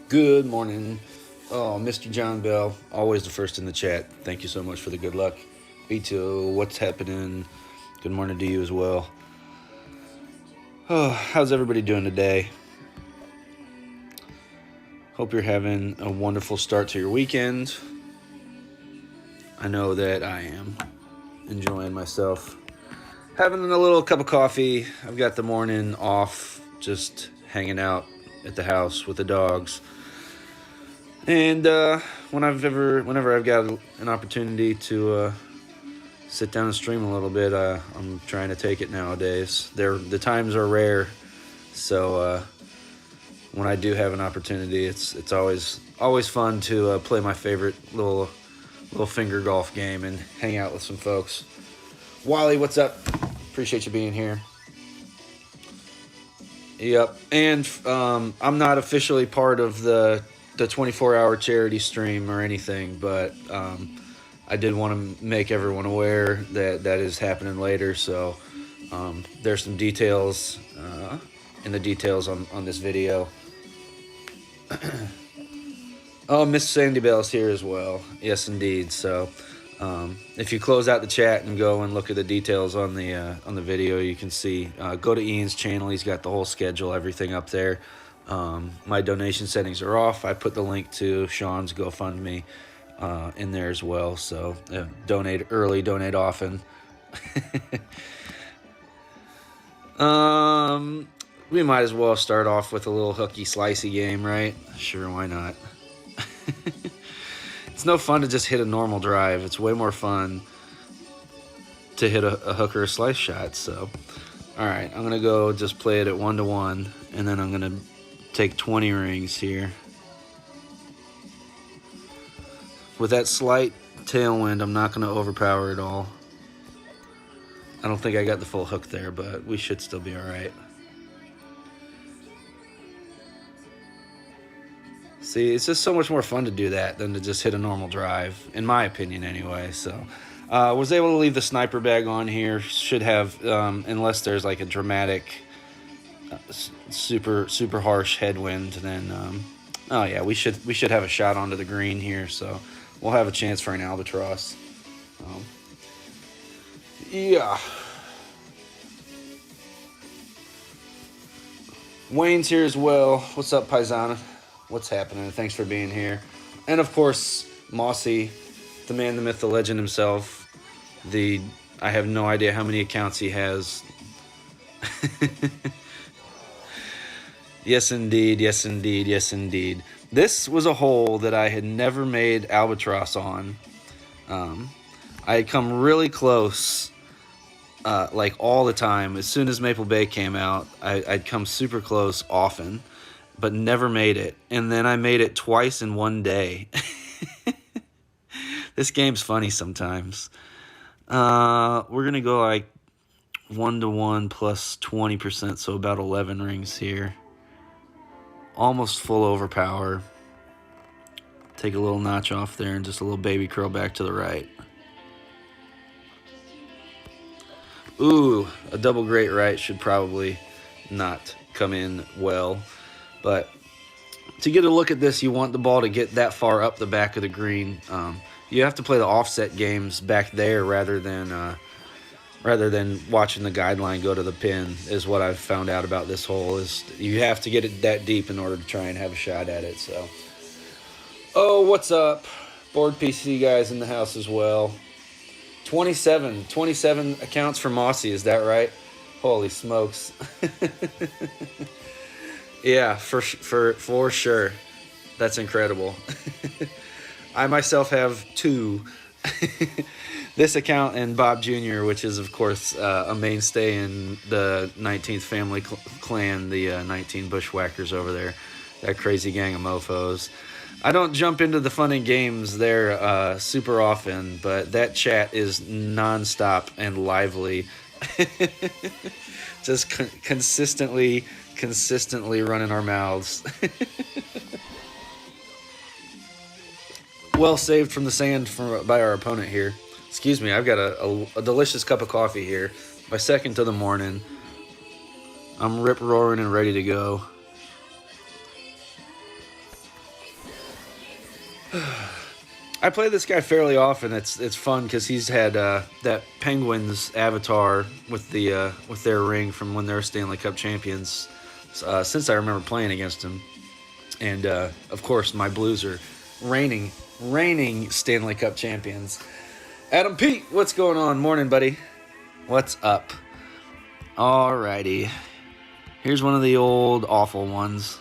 Good morning. Oh, Mr. John Bell, always the first in the chat. Thank you so much for the good luck. B2, what's happening? Good morning to you as well. Oh, how's everybody doing today? Hope you're having a wonderful start to your weekend. I know that I am enjoying myself. Having a little cup of coffee. I've got the morning off, just hanging out at the house with the dogs. And whenever I've got an opportunity to sit down and stream a little bit, I'm trying to take it nowadays. The times are rare, so when I do have an opportunity, it's always fun to play my favorite little finger golf game and hang out with some folks. Wally, what's up? Appreciate you being here. Yep, and I'm not officially part of the 24-hour charity stream or anything, but I did want to make everyone aware that is happening later. So there's some details in the details on this video. Oh, Miss Sandy Bell's here as well. Yes, indeed. So if you close out the chat and go and look at the details on the video, you can see. Go to Ian's channel. He's got the whole schedule, everything up there. My donation settings are off. I put the link to Sean's GoFundMe in there as well. So donate early, donate often. We might as well start off with a little hooky slicey game, right? Sure, why not? It's no fun to just hit a normal drive. It's way more fun to hit a hook or a slice shot. So, all right, I'm gonna go just play it at 1-to-1, and then I'm gonna take 20 rings here. With that slight tailwind, I'm not gonna overpower it all. I don't think I got the full hook there, but we should still be all right. See, it's just so much more fun to do that than to just hit a normal drive, in my opinion anyway. So was able to leave the sniper bag on here. Should have, unless there's like a dramatic, super harsh headwind, then oh yeah, we should have a shot onto the green here. So we'll have a chance for an albatross. Yeah. Wayne's here as well. What's up, Paisana? What's happening? Thanks for being here. And of course, Mossy, the man, the myth, the legend himself. I have no idea how many accounts he has. Yes, indeed. Yes, indeed. Yes, indeed. This was a hole that I had never made albatross on. I had come really close, like all the time. As soon as Maple Bay came out, I'd come super close often, but never made it. And then I made it twice in one day. This game's funny sometimes. We're going to go like 1-to-1 plus 20%, so about 11 rings here. Almost full overpower. Take a little notch off there and just a little baby curl back to the right. Ooh, a double great right should probably not come in well. But to get a look at this, you want the ball to get that far up the back of the green. You have to play the offset games back there rather than watching the guideline go to the pin, is what I've found out about this hole. Is you have to get it that deep in order to try and have a shot at it. So, oh, what's up? Board PC guys in the house as well. 27 accounts for Mossy, is that right? Holy smokes. Yeah, for sure. That's incredible. I myself have 2. This account and Bob Jr., which is, of course, a mainstay in the 19th family clan, the 19 bushwhackers over there, that crazy gang of mofos. I don't jump into the fun and games there super often, but that chat is nonstop and lively. Just consistently running our mouths. Well saved from the sand by our opponent here. Excuse me, I've got a delicious cup of coffee here. My second to the morning. I'm rip-roaring and ready to go. I play this guy fairly often. It's fun because he's had that Penguins avatar with their ring from when they're Stanley Cup champions since I remember playing against him. And of course, my Blues are reigning Stanley Cup champions. Adam Pete, what's going on? Morning, buddy. What's up? Alrighty. Here's one of the old awful ones.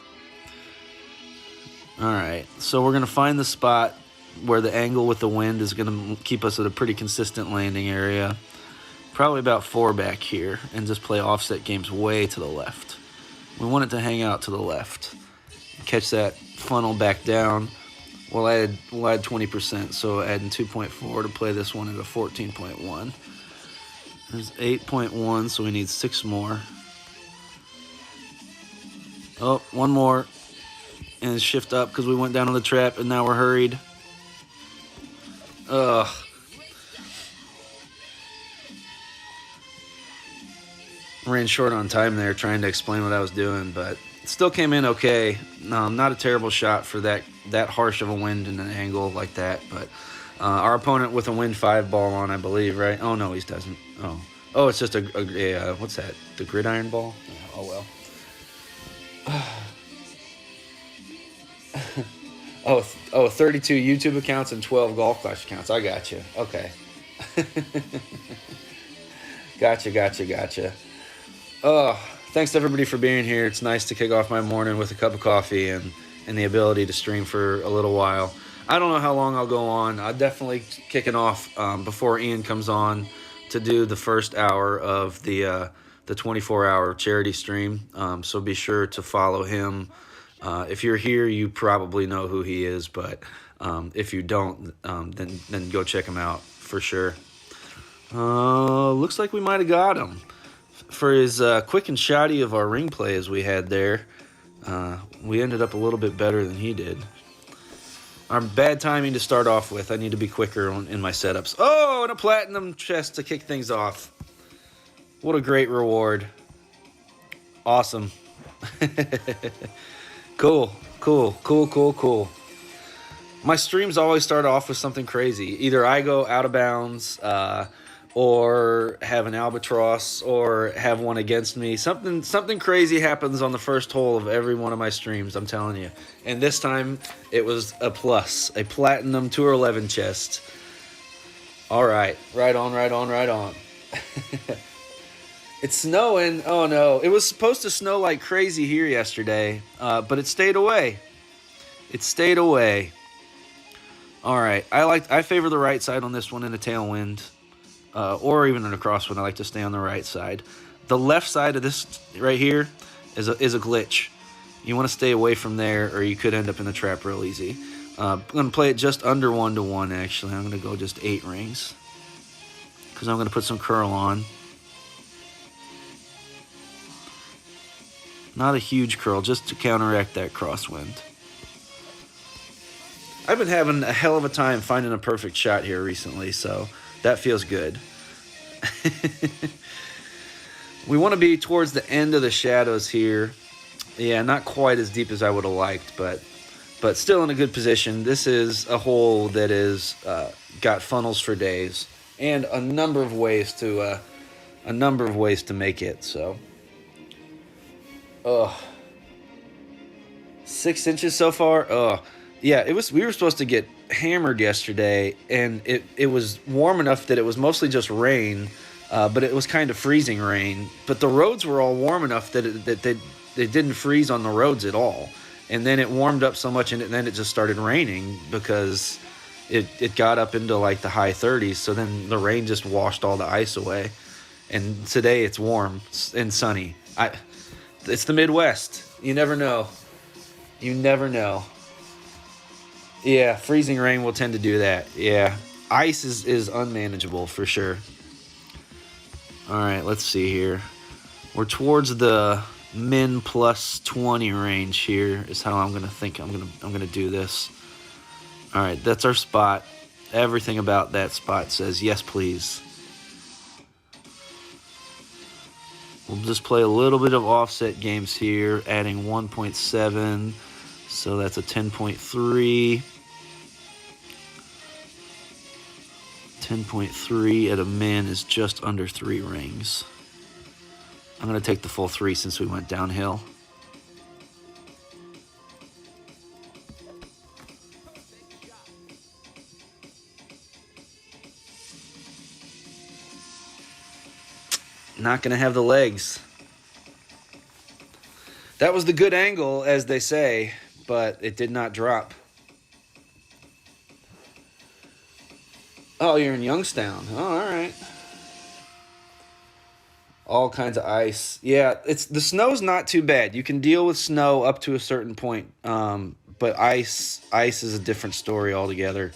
Alright, so we're going to find the spot where the angle with the wind is going to keep us at a pretty consistent landing area. Probably about 4 back here, and just play offset games way to the left. We want it to hang out to the left. Catch that funnel back down. We'll add 20%, so adding 2.4 to play this one at a 14.1. There's 8.1, so we need 6 more. Oh, 1 more. And shift up because we went down on the trap, and now we're hurried. Ugh. Ran short on time there trying to explain what I was doing, but it still came in okay. Not a terrible shot for that harsh of a wind and an angle like that, but our opponent with a wind 5 ball on, I believe, right? Oh, no, he doesn't. Oh, it's just a what's that? The gridiron ball? Yeah, oh, well. 32 YouTube accounts and 12 Golf Clash accounts. I got you. Okay. Gotcha. Thanks to everybody for being here. It's nice to kick off my morning with a cup of coffee and the ability to stream for a little while. I don't know how long I'll go on. I'm definitely kicking off before Ian comes on to do the first hour of the 24-hour charity stream. So be sure to follow him. If you're here, you probably know who he is, but if you don't, then go check him out for sure. Looks like we might have got him. For his quick and shoddy of our ring plays we had there, we ended up a little bit better than he did. Our bad timing to start off with. I need to be quicker in my setups. Oh, and a platinum chest to kick things off. What a great reward. Awesome. Cool. My streams always start off with something crazy. Either I go out of bounds, or have an albatross, or have one against me. Something crazy happens on the first hole of every one of my streams, I'm telling you. And this time, it was a platinum Tour 11 chest. All right, right on. It's snowing. Oh no, it was supposed to snow like crazy here yesterday, but it stayed away. All right, I favor the right side on this one in a tailwind. Or even in a crosswind, I like to stay on the right side. The left side of this right here is a glitch. You want to stay away from there, or you could end up in the trap real easy. I'm going to play it just under 1-to-1, actually. I'm going to go just 8 rings, because I'm going to put some curl on. Not a huge curl, just to counteract that crosswind. I've been having a hell of a time finding a perfect shot here recently, so that feels good. We want to be towards the end of the shadows here. Yeah, not quite as deep as I would have liked, but still in a good position. This is a hole that is got funnels for days and a number of ways to make it. So, 6 inches so far. Yeah, we were supposed to get hammered yesterday, and it was warm enough that it was mostly just rain, but it was kind of freezing rain. But the roads were all warm enough that it didn't freeze on the roads at all. And then it warmed up so much, and then it just started raining because it got up into like the high 30s. So then the rain just washed all the ice away. And today it's warm and sunny. It's the Midwest. You never know. Yeah, freezing rain will tend to do that. Yeah, ice is unmanageable for sure. All right, let's see here. We're towards the min plus 20 range here is how I'm gonna think I'm gonna do this. All right, that's our spot. Everything about that spot says yes, please. We'll just play a little bit of offset games here, adding 1.7. So that's a 10.3. 10.3 at a min is just under 3 rings. I'm going to take the full 3 since we went downhill. Not going to have the legs. That was the good angle, as they say, but it did not drop. Oh, you're in Youngstown. Oh, all right. All kinds of ice. Yeah, the snow's not too bad. You can deal with snow up to a certain point, but ice is a different story altogether.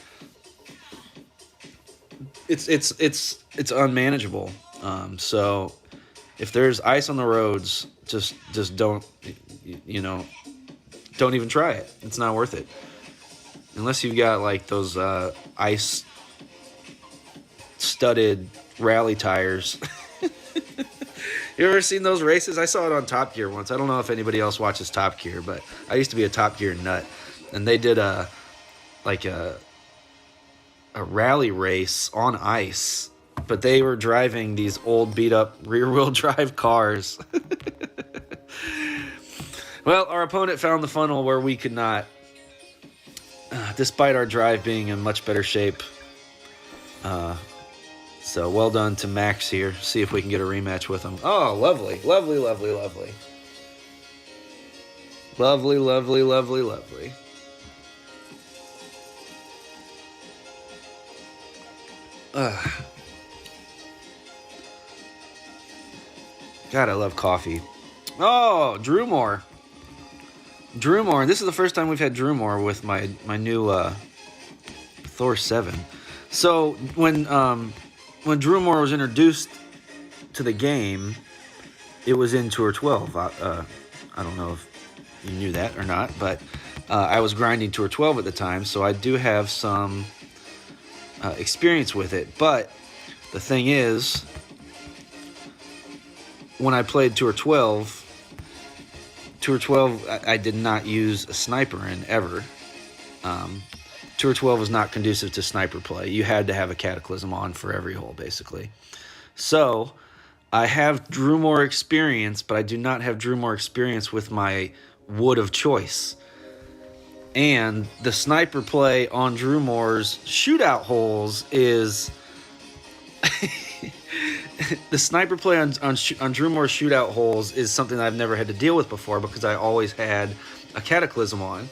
It's unmanageable. So if there's ice on the roads, just don't don't even try it. It's not worth it unless you've got like those ice studded rally tires. You ever seen those races? I saw it on Top Gear once. I don't know if anybody else watches Top Gear, but I used to be a Top Gear nut, and they did a rally race on ice, but they were driving these old beat up rear wheel drive cars. Well, our opponent found the funnel where we could not, despite our drive being in much better shape. So well done to Max here. See if we can get a rematch with him. Oh, lovely, lovely, lovely, lovely. Lovely, lovely, lovely, lovely. God, I love coffee. Oh, Drew Moore. Drew Moore. This is the first time we've had Drew Moore with my new Thor 7. So when Drew Moore was introduced to the game, it was in Tour 12. I don't know if you knew that or not, but I was grinding Tour 12 at the time, so I do have some experience with it. But the thing is, when I played Tour 12, I did not use a sniper in ever. Tour 12 was not conducive to sniper play. You had to have a Cataclysm on for every hole, basically. So I have Drew Moore experience, but I do not have Drew Moore experience with my wood of choice. And the sniper play on Drew Moore's shootout holes is... The sniper play on Drew Moore's shootout holes is something I've never had to deal with before because I always had a Cataclysm on.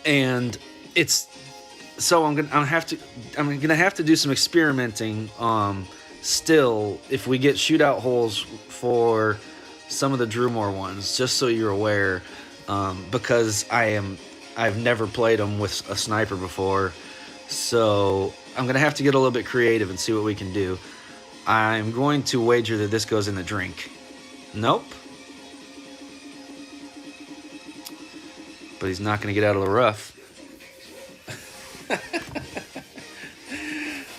And it's so I'm gonna have to do some experimenting still if we get shootout holes for some of the Drew Moore ones, just so you're aware, because I've never played them with a sniper before, so I'm gonna have to get a little bit creative and see what we can do. I'm going to wager that this goes in the drink. Nope. But he's not going to get out of the rough.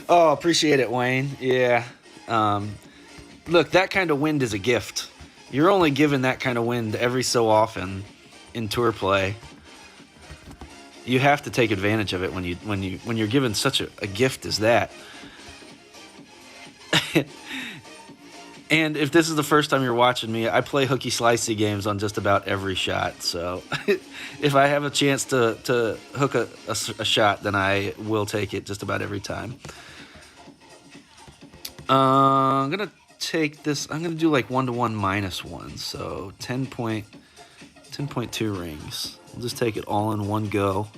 Oh, appreciate it, Wayne. Yeah. Look, that kind of wind is a gift. You're only given that kind of wind every so often in tour play. You have to take advantage of it when you're given such a gift as that. And if this is the first time you're watching me, I play hooky slicey games on just about every shot. So if I have a chance to hook a shot, then I will take it just about every time. I'm going to take this. I'm going to do like 1-to-1 -1. So 10.2 rings. We'll just take it all in one go.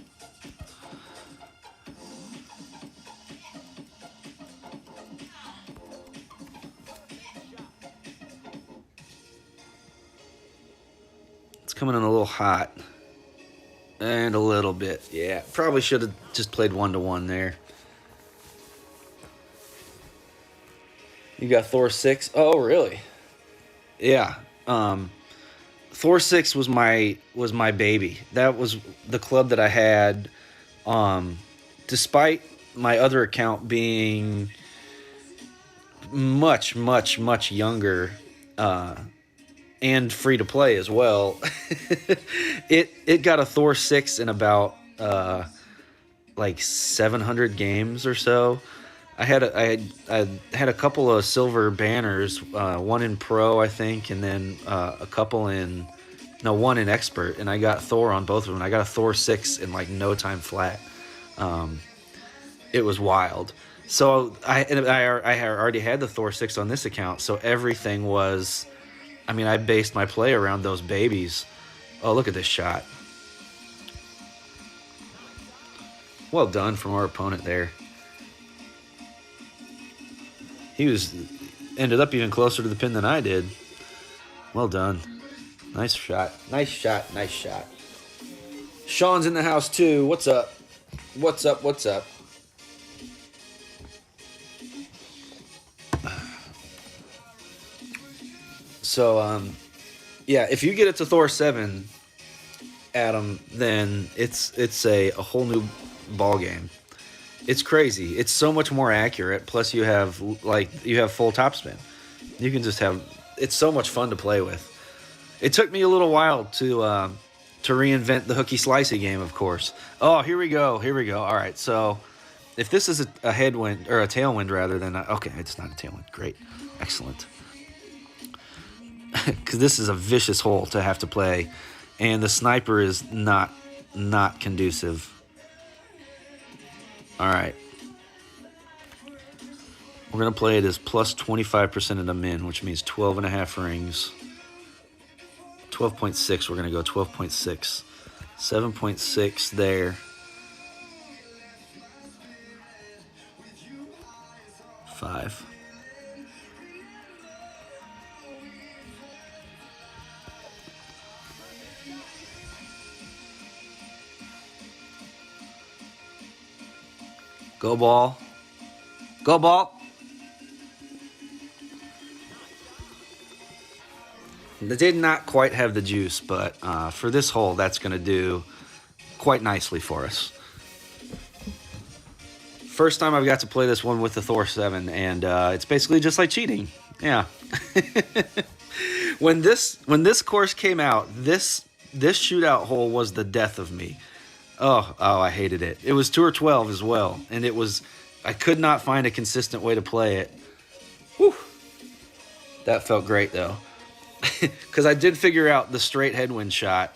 Coming in a little hot and a little bit, yeah, probably should have just played 1-to-1 there. You got Thor 6. Oh, really? Yeah. Thor 6 was my baby. That was the club that I had, despite my other account being much younger, and free to play as well. It got a Thor 6 in about like 700 games or so. I had a couple of silver banners, one in pro, I think, and then a couple in one in expert, and I got Thor on both of them. I got a Thor 6 in like no time flat. It was wild. So I already had the Thor 6 on this account, so everything was, I mean, I based my play around those babies. Oh, look at this shot. Well done from our opponent there. He ended up even closer to the pin than I did. Well done. Nice shot. Nice shot. Nice shot. Sean's in the house too. What's up? What's up? What's up? So, yeah, if you get it to Thor 7, Adam, then it's a whole new ball game. It's crazy. It's so much more accurate. Plus, you have full topspin. You can just have. It's so much fun to play with. It took me a little while to reinvent the hooky slicey game, of course. Oh, here we go. Here we go. All right. So, if this is a headwind or a tailwind rather than okay, it's not a tailwind. Great, excellent. Because this is a vicious hole to have to play, and the sniper is not conducive. All right. We're going to play it as plus 25% of the min, which means 12.5 rings. 12.6, we're going to go 12.6. 7.6 there. 5. Go ball. Go ball. They did not quite have the juice, but for this hole, that's going to do quite nicely for us. First time I've got to play this one with the Thor 7, and it's basically just like cheating. Yeah. When this course came out, this shootout hole was the death of me. Oh, I hated it. It was Tour 12 as well, and I could not find a consistent way to play it. Whew. That felt great, though. Because I did figure out the straight headwind shot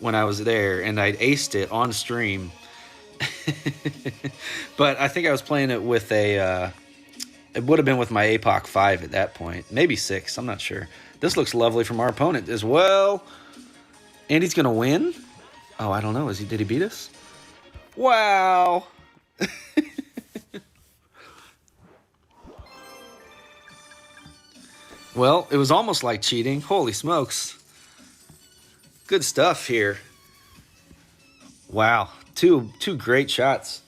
when I was there, and I aced it on stream. But I think I was playing it with it would have been with my APOC 5 at that point. Maybe 6, I'm not sure. This looks lovely from our opponent as well. And he's going to win? Oh, I don't know. Did he beat us? Wow. Well, it was almost like cheating. Holy smokes. Good stuff here. Wow. Two great shots.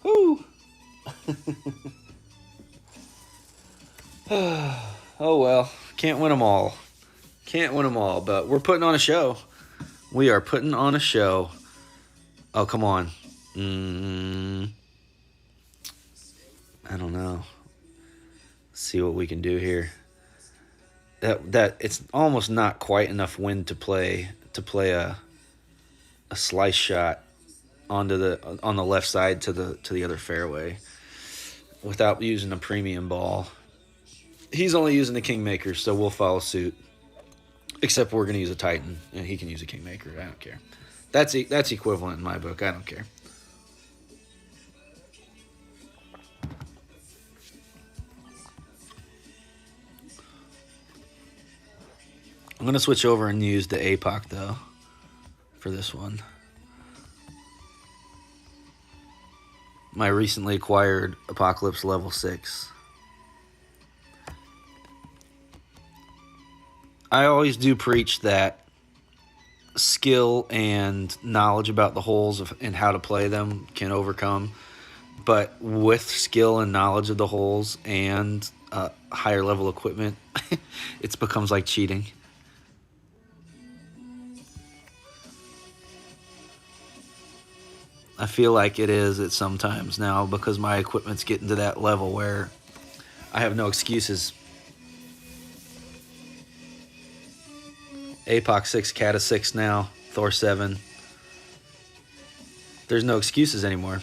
Woo. Oh, well. Can't win them all. Can't win them all, but we're putting on a show. We are putting on a show. Oh, come on. I don't know. Let's see what we can do here. That it's almost not quite enough wind to play a slice shot on the left side to the other fairway without using a premium ball. He's only using the Kingmaker, so we'll follow suit. Except we're going to use a Titan, and he can use a Kingmaker. I don't care. That's equivalent in my book. I don't care. I'm going to switch over and use the APOC, though, for this one. My recently acquired Apocalypse Level 6. I always do preach that skill and knowledge about the holes and how to play them can overcome. But with skill and knowledge of the holes and higher level equipment, it becomes like cheating. I feel like it is at sometimes now because my equipment's getting to that level where I have no excuses. APOC 6, Cata 6 now, Thor 7. There's no excuses anymore.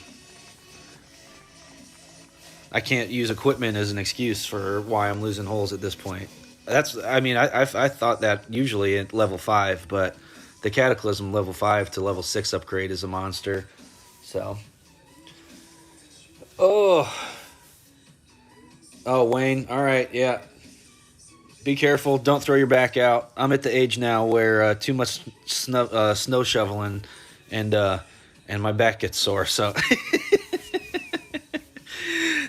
I can't use equipment as an excuse for why I'm losing holes at this point. I thought that usually at level 5, but the Cataclysm level 5 to level 6 upgrade is a monster. So, oh, Wayne, all right, yeah. Be careful. Don't throw your back out. I'm at the age now where too much snow shoveling and my back gets sore. So,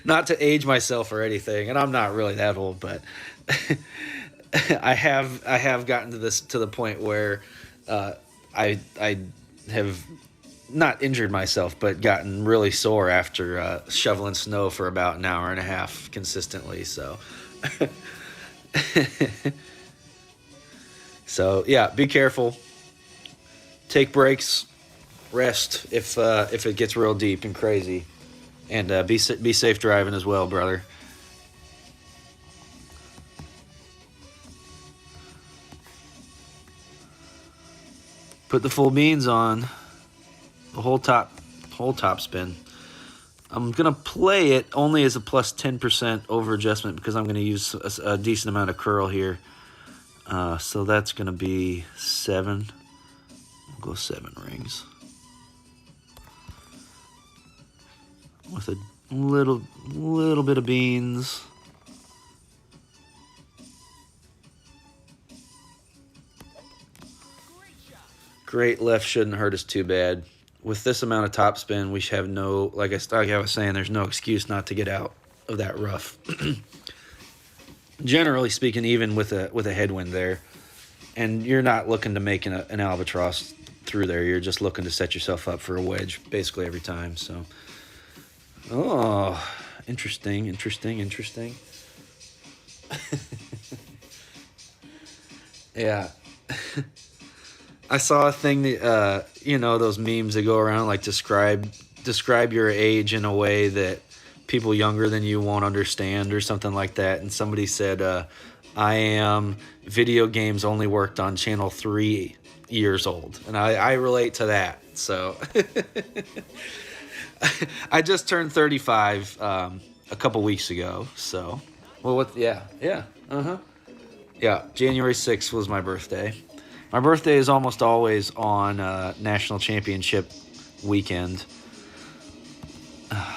not to age myself or anything, and I'm not really that old, but I have gotten to the point where I have not injured myself, but gotten really sore after shoveling snow for about an hour and a half consistently. So, so yeah, be careful. Take breaks, rest if it gets real deep and crazy, and be safe driving as well, brother. Put the full beans on. The whole top spin. I'm gonna play it only as a plus 10% over adjustment because I'm gonna use a decent amount of curl here. So that's gonna be 7. We'll go 7 rings with a little bit of beans. Great left shouldn't hurt us too bad. With this amount of top spin, we should have no, like I was saying, there's no excuse not to get out of that rough. Generally speaking, even with a headwind there, and you're not looking to make an albatross through there. You're just looking to set yourself up for a wedge basically every time. So, oh, interesting. Yeah. I saw a thing that, those memes that go around like describe your age in a way that people younger than you won't understand or something like that. And somebody said, I am video games only worked on channel 3 years old. And I relate to that. So I just turned 35 a couple weeks ago. So, yeah. Yeah, January 6th was my birthday. My birthday is almost always on National Championship weekend.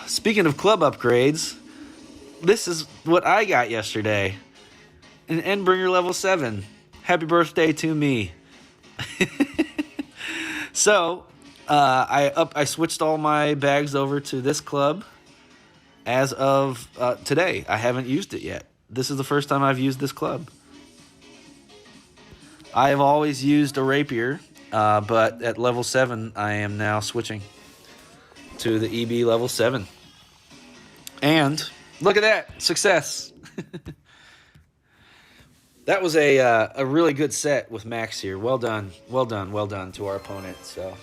Speaking of club upgrades, this is what I got yesterday. An Endbringer level 7. Happy birthday to me. So, I switched all my bags over to this club as of today. I haven't used it yet. This is the first time I've used this club. I have always used a rapier, but at level 7, I am now switching to the EB level 7. And look at that, success. That was a really good set with Max here. Well done to our opponent. So,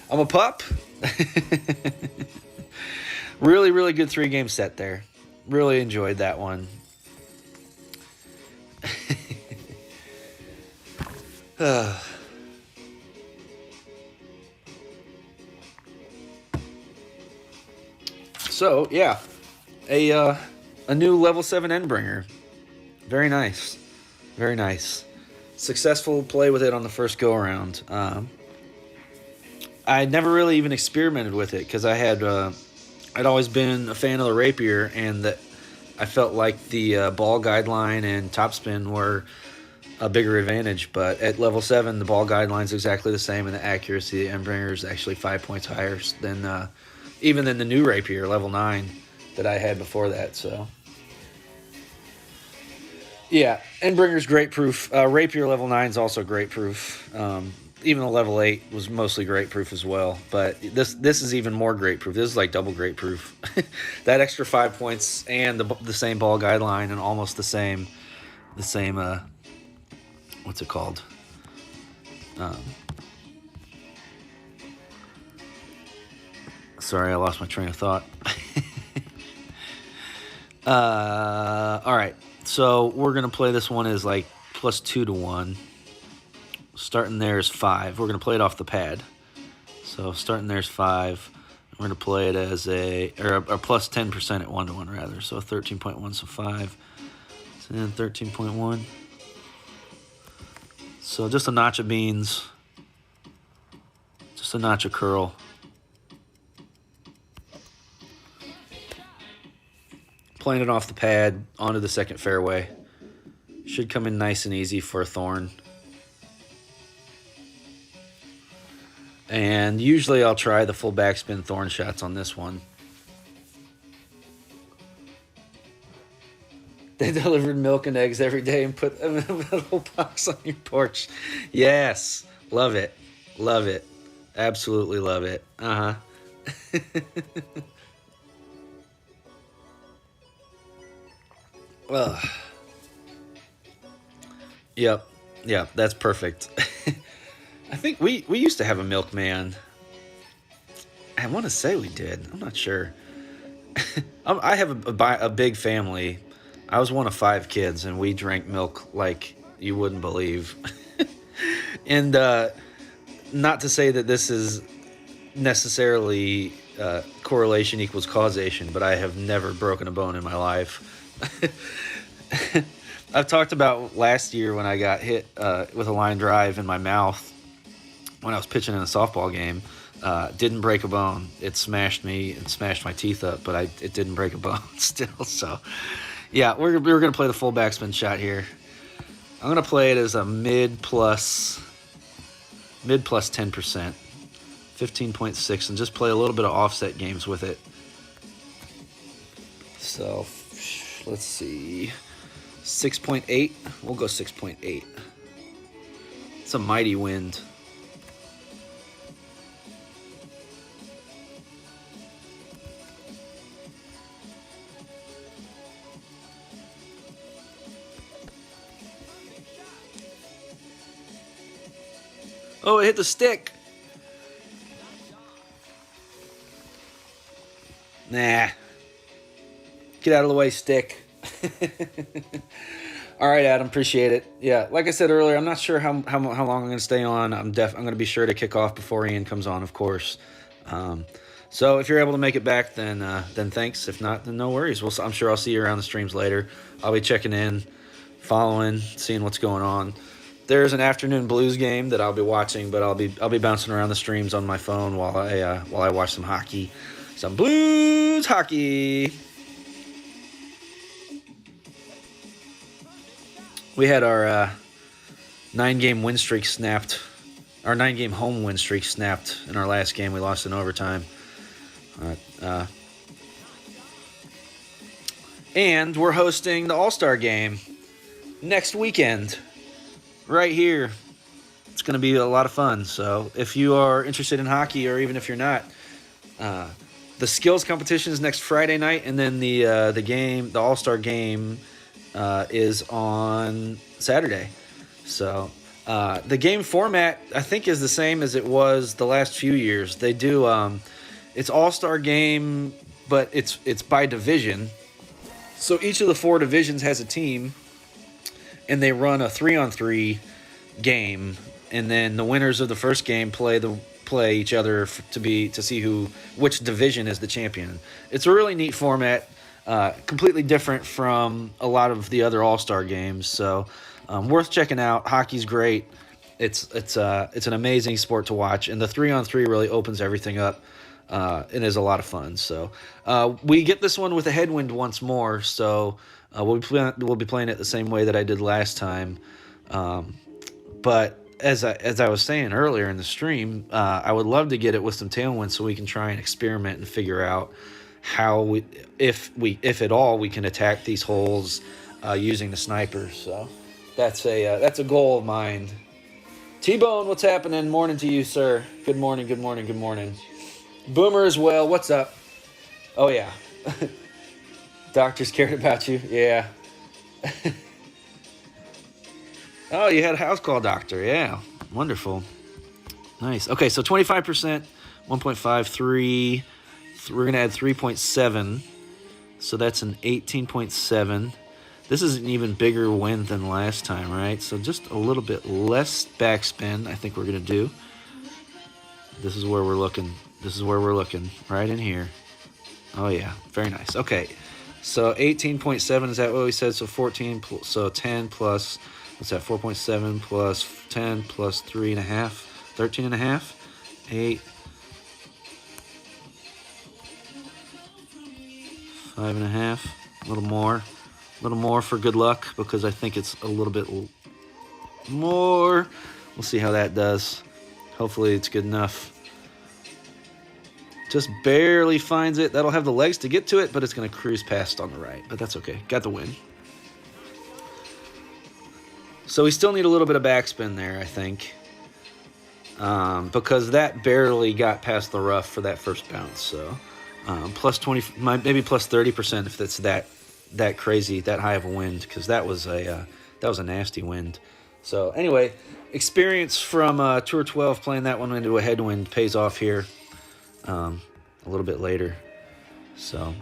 I'm a pup. Really, really good 3-game set there. Really enjoyed that one. So yeah, a new level 7 Endbringer. Very nice. Successful play with it on the first go around. I never really even experimented with it because I'd always been a fan of the rapier, and that I felt like the ball guideline and topspin were a bigger advantage. But at level 7, the ball guideline is exactly the same, and the accuracy of the Endbringer is actually 5 points higher than even than the new rapier, level 9, that I had before that. So, yeah, Endbringer's great proof. Rapier level 9 is also great proof. Even the level 8 was mostly great proof as well. But this is even more great proof. This is like double great proof. That extra 5 points and the same ball guideline and almost the same what's it called? Sorry, I lost my train of thought. All right, so we're gonna play this one as like plus 2 to 1. starting there is 5. We're going to play it off the pad. So starting there is 5. We're going to play it as a plus 10% at 1-to-1 rather. So 13.1, so 5. So then 13.1. So just a notch of beans. Just a notch of curl. Playing it off the pad onto the second fairway. Should come in nice and easy for a thorn. And usually I'll try the full backspin thorn shots on this one. They delivered milk and eggs every day and put them in a little box on your porch. Yes. Love it. Love it. Absolutely love it. Uh-huh. Ugh. Yep. Yeah, that's perfect. I think we used to have a milkman. I want to say we did. I'm not sure. I have a big family. I was one of 5 kids, and we drank milk like you wouldn't believe. And not to say that this is necessarily correlation equals causation, but I have never broken a bone in my life. I've talked about last year when I got hit with a line drive in my mouth when I was pitching in a softball game. Didn't break a bone. It smashed me and smashed my teeth up, but it didn't break a bone still. So, yeah, we're going to play the full backspin shot here. I'm going to play it as a mid plus 10%, 15.6, and just play a little bit of offset games with it. So, let's see. 6.8. We'll go 6.8. It's a mighty wind. Oh, it hit the stick. Nah. Get out of the way, stick. All right, Adam, appreciate it. Yeah, like I said earlier, I'm not sure how long I'm going to stay on. I'm going to be sure to kick off before Ian comes on, of course. So if you're able to make it back, then thanks. If not, then no worries. I'm sure I'll see you around the streams later. I'll be checking in, following, seeing what's going on. There's an afternoon Blues game that I'll be watching, but I'll be bouncing around the streams on my phone while I watch some hockey, some Blues hockey. We had our 9-game win streak snapped. Our 9-game home win streak snapped in our last game. We lost in overtime. And we're hosting the All-Star game next weekend. Right here. It's going to be a lot of fun. So if you are interested in hockey, or even if you're not, the skills competition is next Friday night, and then the All-Star game is on Saturday. So the game format, I think, is the same as it was the last few years. They do it's All-Star game, but it's by division. So each of the 4 divisions has a team, and they run a 3-on-3 game, and then the winners of the first game play each other to see which division is the champion. It's a really neat format, completely different from a lot of the other All-Star games. So worth checking out. Hockey's great. It's an amazing sport to watch, and the 3-on-3 really opens everything up. And is a lot of fun. So we get this one with a headwind once more. So we'll be playing it the same way that I did last time. But as I was saying earlier in the stream, I would love to get it with some tailwind so we can try and experiment and figure out how if at all we can attack these holes using the snipers. So that's a goal of mine. T-Bone, what's happening? Morning to you, sir. Good morning. Good morning. Good morning. Boomer as well. What's up? Oh, yeah. Doctors cared about you. Yeah. Oh, you had a house call doctor. Yeah. Wonderful. Nice. Okay, so 25%, 1.53. We're going to add 3.7. So that's an 18.7. This is an even bigger wind than last time, right? So just a little bit less backspin, I think we're going to do. This is where we're looking. This is where we're looking, right in here. Oh, yeah. Very nice. Okay. So 18.7, is that what we said? So 14, so 10 plus, what's that? 4.7 plus 10 plus 3.5, 13.5, 8, 5.5, a little more for good luck because I think it's a little bit more. We'll see how that does. Hopefully it's good enough. Just barely finds it. That'll have the legs to get to it, but it's going to cruise past on the right. But that's okay. Got the win. So we still need a little bit of backspin there, I think. Because that barely got past the rough for that first bounce. So plus 20, maybe plus 30% if that's that crazy, that high of a wind. Because that was a nasty wind. So anyway, experience from Tour 12 playing that one into a headwind pays off here. A little bit later. So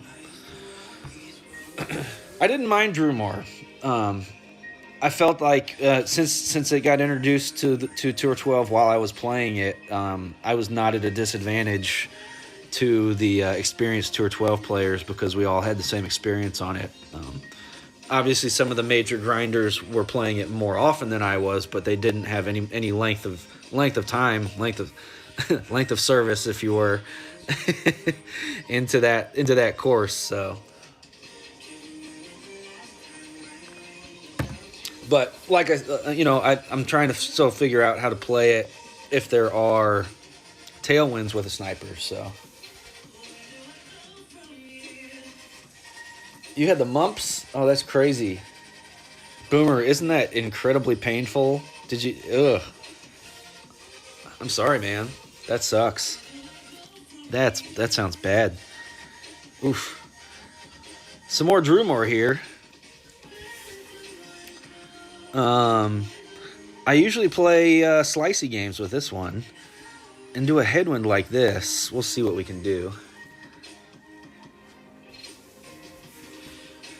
I didn't mind Drew more. I felt like since it got introduced to Tour 12 while I was playing it, I was not at a disadvantage to the experienced Tour 12 players because we all had the same experience on it. Obviously, some of the major grinders were playing it more often than I was, but they didn't have any length of time, length of service, if you were, into that course. So, but like I'm trying to still figure out how to play it if there are tailwinds with a sniper. So you had the mumps? Oh, that's crazy. Boomer, isn't that incredibly painful? Did you? Ugh. I'm sorry, man. That sucks. That sounds bad. Oof. Some more Drewmore here. I usually play slicey games with this one and do a headwind like this. We'll see what we can do.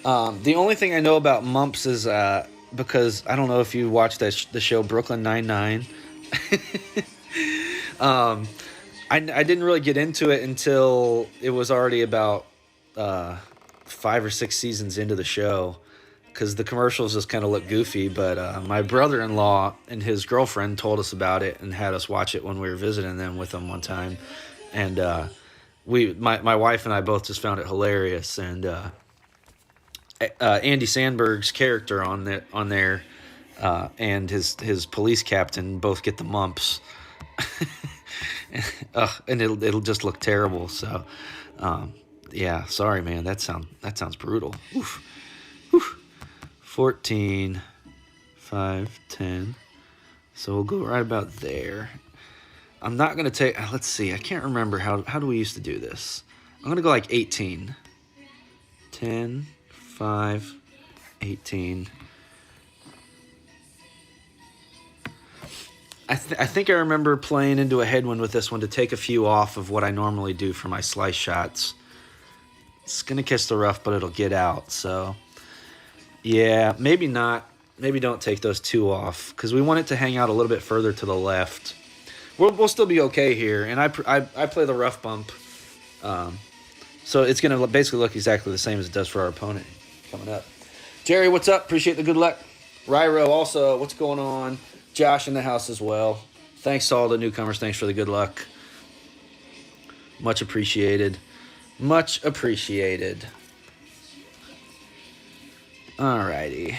The only thing I know about mumps is because I don't know if you watched the show Brooklyn Nine-Nine. I didn't really get into it until it was already about 5 or 6 seasons into the show because the commercials just kind of look goofy. But my brother-in-law and his girlfriend told us about it and had us watch it when we were visiting them with them one time. And my wife and I both just found it hilarious. And Andy Samberg's character on there and his police captain both get the mumps. And it'll just look terrible. So, yeah, sorry, man. That sounds brutal. Oof. Oof. 14, 5, 10. So we'll go right about there. I'm not gonna take. Let's see. I can't remember how do we used to do this. I'm gonna go like 18. 10, 5, 18. I think I remember playing into a headwind with this one to take a few off of what I normally do for my slice shots. It's going to catch the rough, but it'll get out. So, yeah, maybe not. Maybe don't take those 2 off because we want it to hang out a little bit further to the left. We'll still be okay here, and I play the rough bump. So it's going to basically look exactly the same as it does for our opponent coming up. Jerry, what's up? Appreciate the good luck. Ryro, also, what's going on? Josh in the house as well. Thanks to all the newcomers. Thanks for the good luck. Much appreciated. Much appreciated. Alrighty.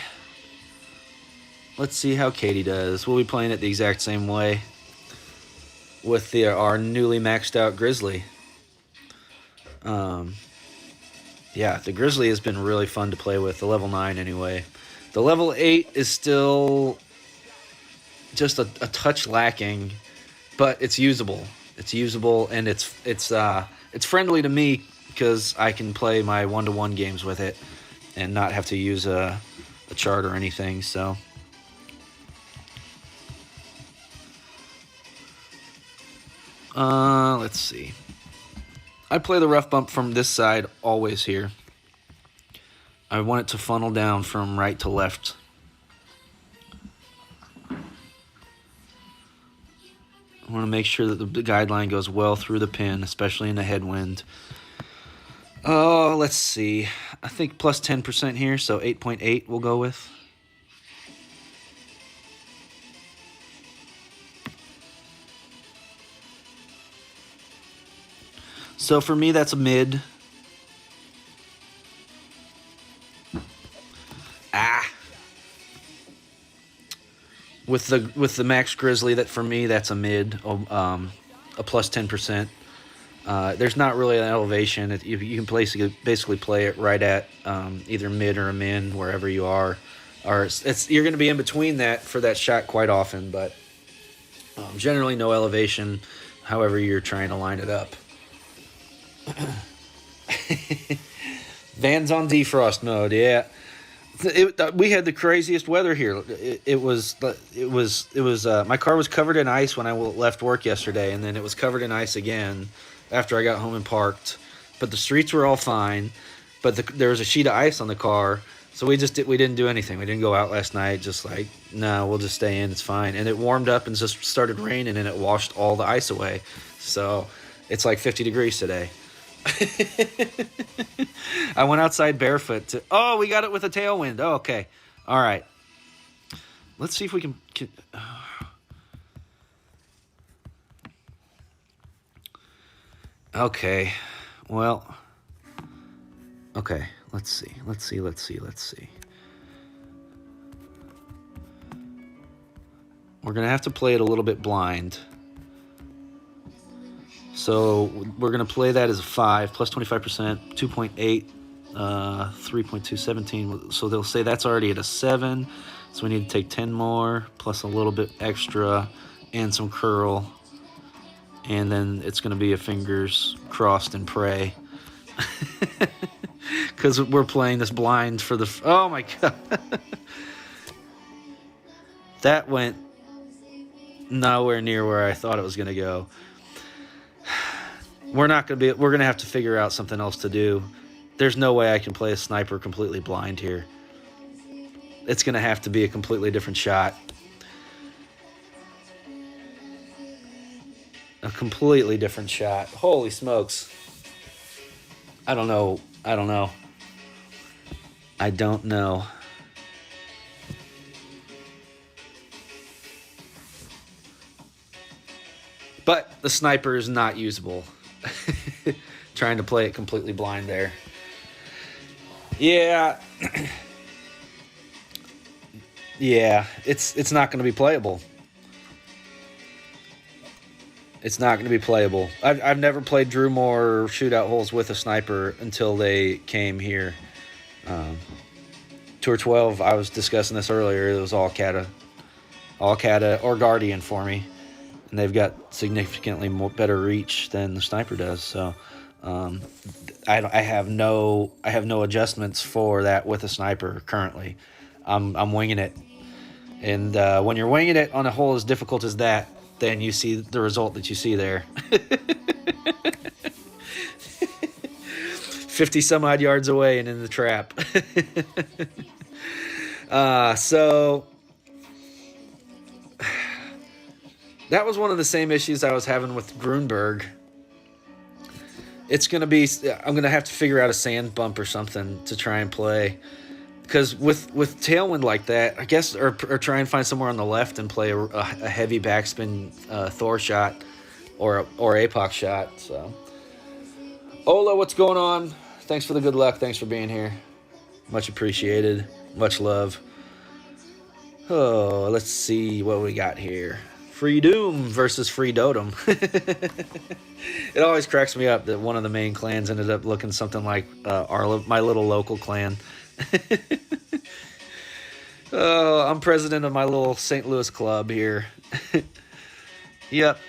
Let's see how Katie does. We'll be playing it the exact same way with our newly maxed out Grizzly. Yeah, the Grizzly has been really fun to play with. The level 9 anyway. The level 8 is still just a touch lacking, but it's usable. It's usable, and it's friendly to me because I can play my 1-to-1 games with it and not have to use a chart or anything. So let's see. I play the rough bump from this side always here. I want it to funnel down from right to left. I want to make sure that the guideline goes well through the pin, especially in the headwind. Oh, let's see. I think plus 10% here, so 8.8 we'll go with. So for me, that's a mid. With the Max Grizzly, that for me, that's a mid, a plus 10%. There's not really an elevation. You can basically play it right at either mid or a min, wherever you are. Or you're going to be in between that for that shot quite often, but generally no elevation, however you're trying to line it up. Van's on defrost mode, yeah. We had the craziest weather here. It was my car was covered in ice when I left work yesterday, and then it was covered in ice again after I got home and parked. But the streets were all fine, but there was a sheet of ice on the car, so we didn't do anything. We didn't go out last night. Just like, no, we'll just stay in. It's fine. And it warmed up and just started raining, and it washed all the ice away. So it's like 50 degrees today. I went outside barefoot we got it with a tailwind. Oh, okay. All right. Let's see if we can okay. Well, okay. Let's see. We're going to have to play it a little bit blind. So we're going to play that as a 5, plus 25%, 2.8, 3.2, 17. So they'll say that's already at a 7. So we need to take 10 more, plus a little bit extra, and some curl. And then it's going to be a fingers crossed and pray. Because we're playing this blind for the... Oh, my God. That went nowhere near where I thought it was going to go. We're going to have to figure out something else to do. There's no way I can play a sniper completely blind here. It's going to have to be a completely different shot. A completely different shot. Holy smokes. I don't know. But the sniper is not usable. Trying to play it completely blind there. Yeah. Yeah, it's not going to be playable. It's not going to be playable. I've never played Drew Moore shootout holes with a sniper until they came here. Tour 12, I was discussing this earlier. It was all Kata or Guardian for me. And they've got significantly better reach than the sniper does. So I have no adjustments for that with a sniper currently. I'm winging it, and when you're winging it on a hole as difficult as that, then you see the result that you see there. 50 some odd yards away and in the trap. So that was one of the same issues I was having with Grunberg. I'm going to have to figure out a sand bump or something to try and play. Because with tailwind like that, I guess, or try and find somewhere on the left and play a heavy backspin Thor shot or APOC shot. So, Ola, what's going on? Thanks for the good luck. Thanks for being here. Much appreciated. Much love. Oh, let's see what we got here. Free Doom versus Free Dotem. It always cracks me up that one of the main clans ended up looking something like my little local clan. Oh, I'm president of my little St. Louis club here. Yep,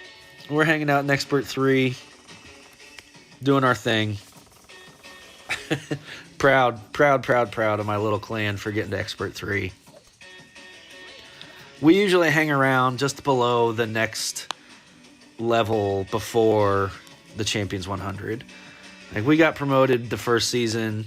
we're hanging out in Expert 3, doing our thing. Proud of my little clan for getting to Expert 3. We usually hang around just below the next level before the Champions 100. Like, we got promoted the first season,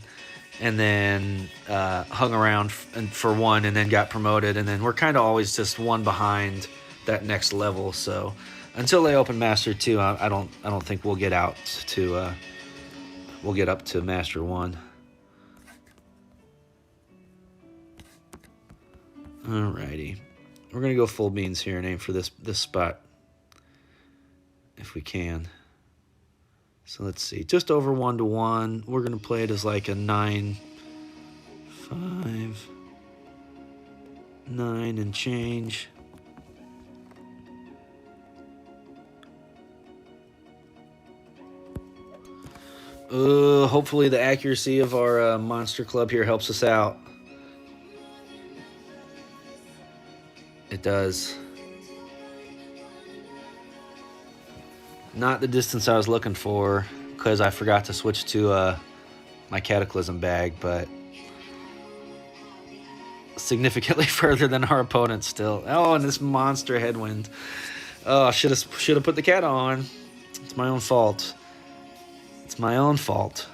and then hung around for one, and then got promoted, and then we're kind of always just one behind that next level. So until they open Master 2, I don't think we'll get out to we'll get up to Master 1. Alrighty, we're gonna go full beans here and aim for this spot if we can. So let's see, just over 1-1. We're gonna play it as like a 9-5, 9 and change. Hopefully the accuracy of our monster club here helps us out. It does. Not the distance I was looking for, because I forgot to switch to my Cataclysm bag, but significantly further than our opponent still. Oh, and this monster headwind. Oh, should have put the cat on. It's my own fault. It's my own fault.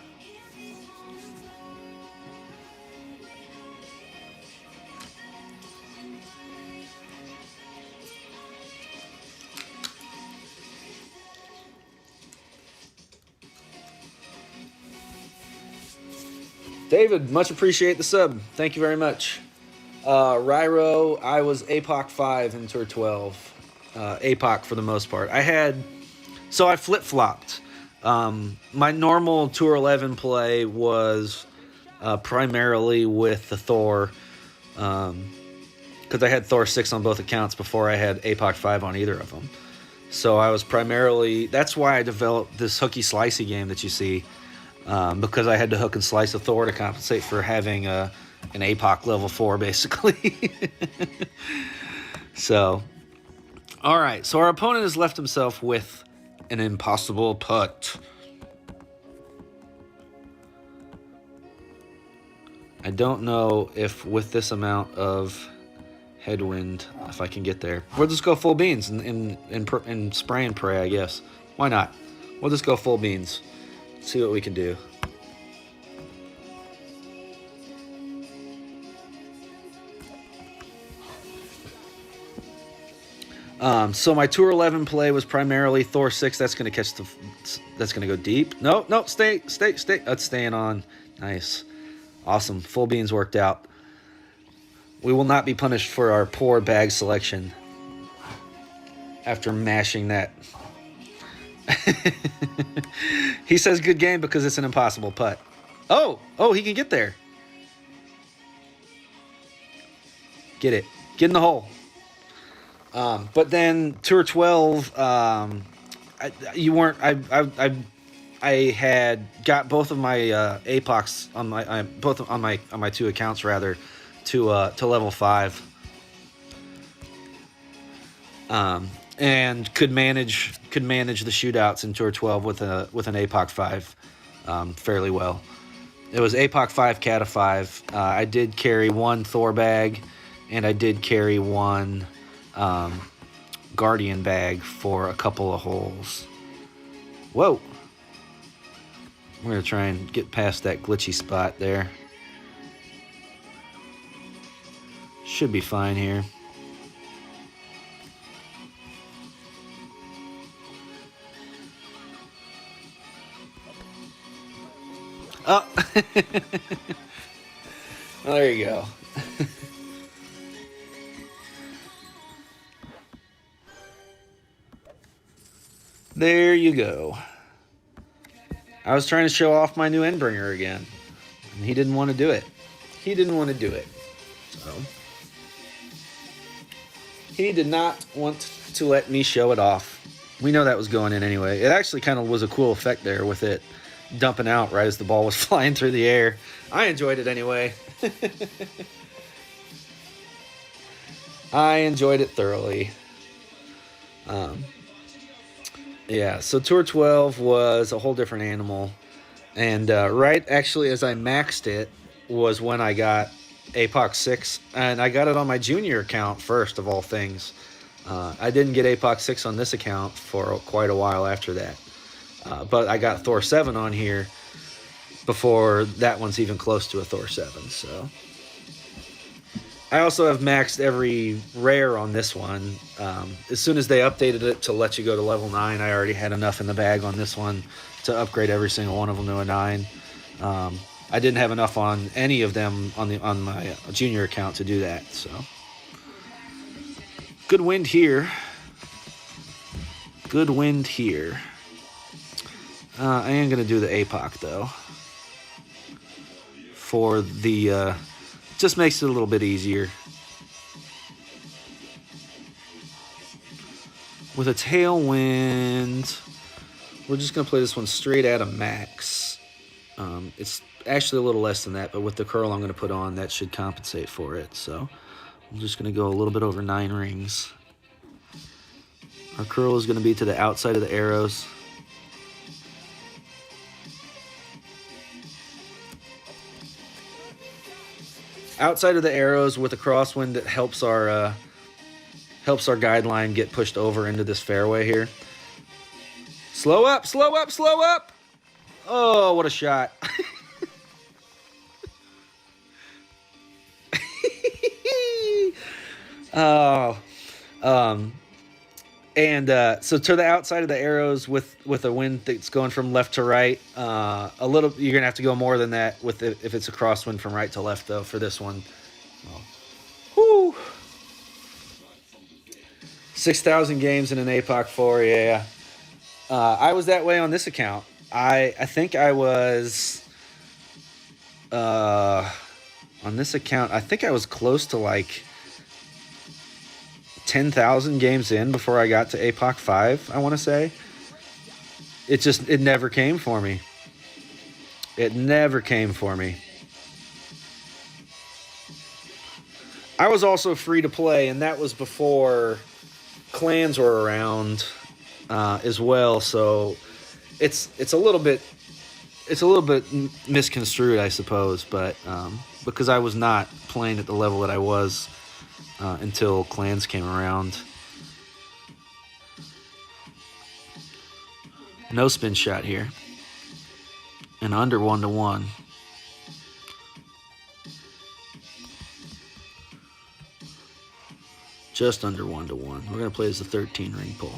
David, much appreciate the sub. Thank you very much. Ryro, I was APOC 5 in Tour 12. APOC for the most part. I flip-flopped. My normal Tour 11 play was primarily with the Thor, because I had Thor 6 on both accounts before I had APOC 5 on either of them. So I was primarily... That's why I developed this hooky-slicey game that you see, because I had to hook and slice a Thor to compensate for having an APOC level 4, basically. So, all right. So our opponent has left himself with an impossible putt. I don't know if with this amount of headwind, if I can get there. We'll just go full beans and spray and pray, I guess. Why not? We'll just go full beans. See what we can do. So my Tour 11 play was primarily Thor 6. That's going to catch the... That's going to go deep. No, stay. That's staying on. Nice. Awesome. Full beans worked out. We will not be punished for our poor bag selection after mashing that. He says good game because it's an impossible putt. Oh, he can get there. Get it. Get in the hole. But then Tour 12, I had got both of my APOCs on my two accounts rather to level 5. And could manage the shootouts in Tour 12 with an APOC 5 fairly well. It was APOC 5, Cata 5. I did carry one Thor bag, and I did carry one Guardian bag for a couple of holes. Whoa! We're gonna try and get past that glitchy spot there. Should be fine here. Oh, well, there you go. There you go. I was trying to show off my new Endbringer again, and he didn't want to do it. So he did not want to let me show it off. We know that was going in anyway. It actually kind of was a cool effect there with it dumping out right as the ball was flying through the air. I enjoyed it anyway. I enjoyed it thoroughly. Yeah, so Tour 12 was a whole different animal. And right actually as I maxed it was when I got APOC 6. And I got it on my junior account first, of all things. I didn't get APOC 6 on this account for quite a while after that. But I got Thor 7 on here. before that one's even close to a Thor 7. So I also have maxed every rare on this one. As soon as they updated it to let you go to level 9, I already had enough in the bag on this one to upgrade every single one of them to a 9. I didn't have enough on any of them on my junior account to do that. So good wind here. Good wind here. I am going to do the APOC though. For the just makes it a little bit easier. With a tailwind, we're just going to play this one straight out of max. It's actually a little less than that, but with the curl I'm going to put on, that should compensate for it. So I'm just going to go a little bit over 9 rings. Our curl is going to be to the outside of the arrows. Outside of the arrows with a crosswind that helps our guideline get pushed over into this fairway here. Slow up, slow up, slow up. Oh, what a shot. Oh, so to the outside of the arrows with a wind that's going from left to right, a little, you're gonna have to go more than that with it if it's a crosswind from right to left though for this one. Whoo! 6,000 games in an APOC 4, yeah. I was that way on this account. I think I was on this account. I think I was close to like 10,000 games in before I got to APOC 5, I want to say. It never came for me. It never came for me. I was also free to play, and that was before clans were around as well, so it's a little bit misconstrued, I suppose, but because I was not playing at the level that I was until clans came around. No spin shot here. And under 1-1. Just under 1-1. We're going to play as a 13 ring pull.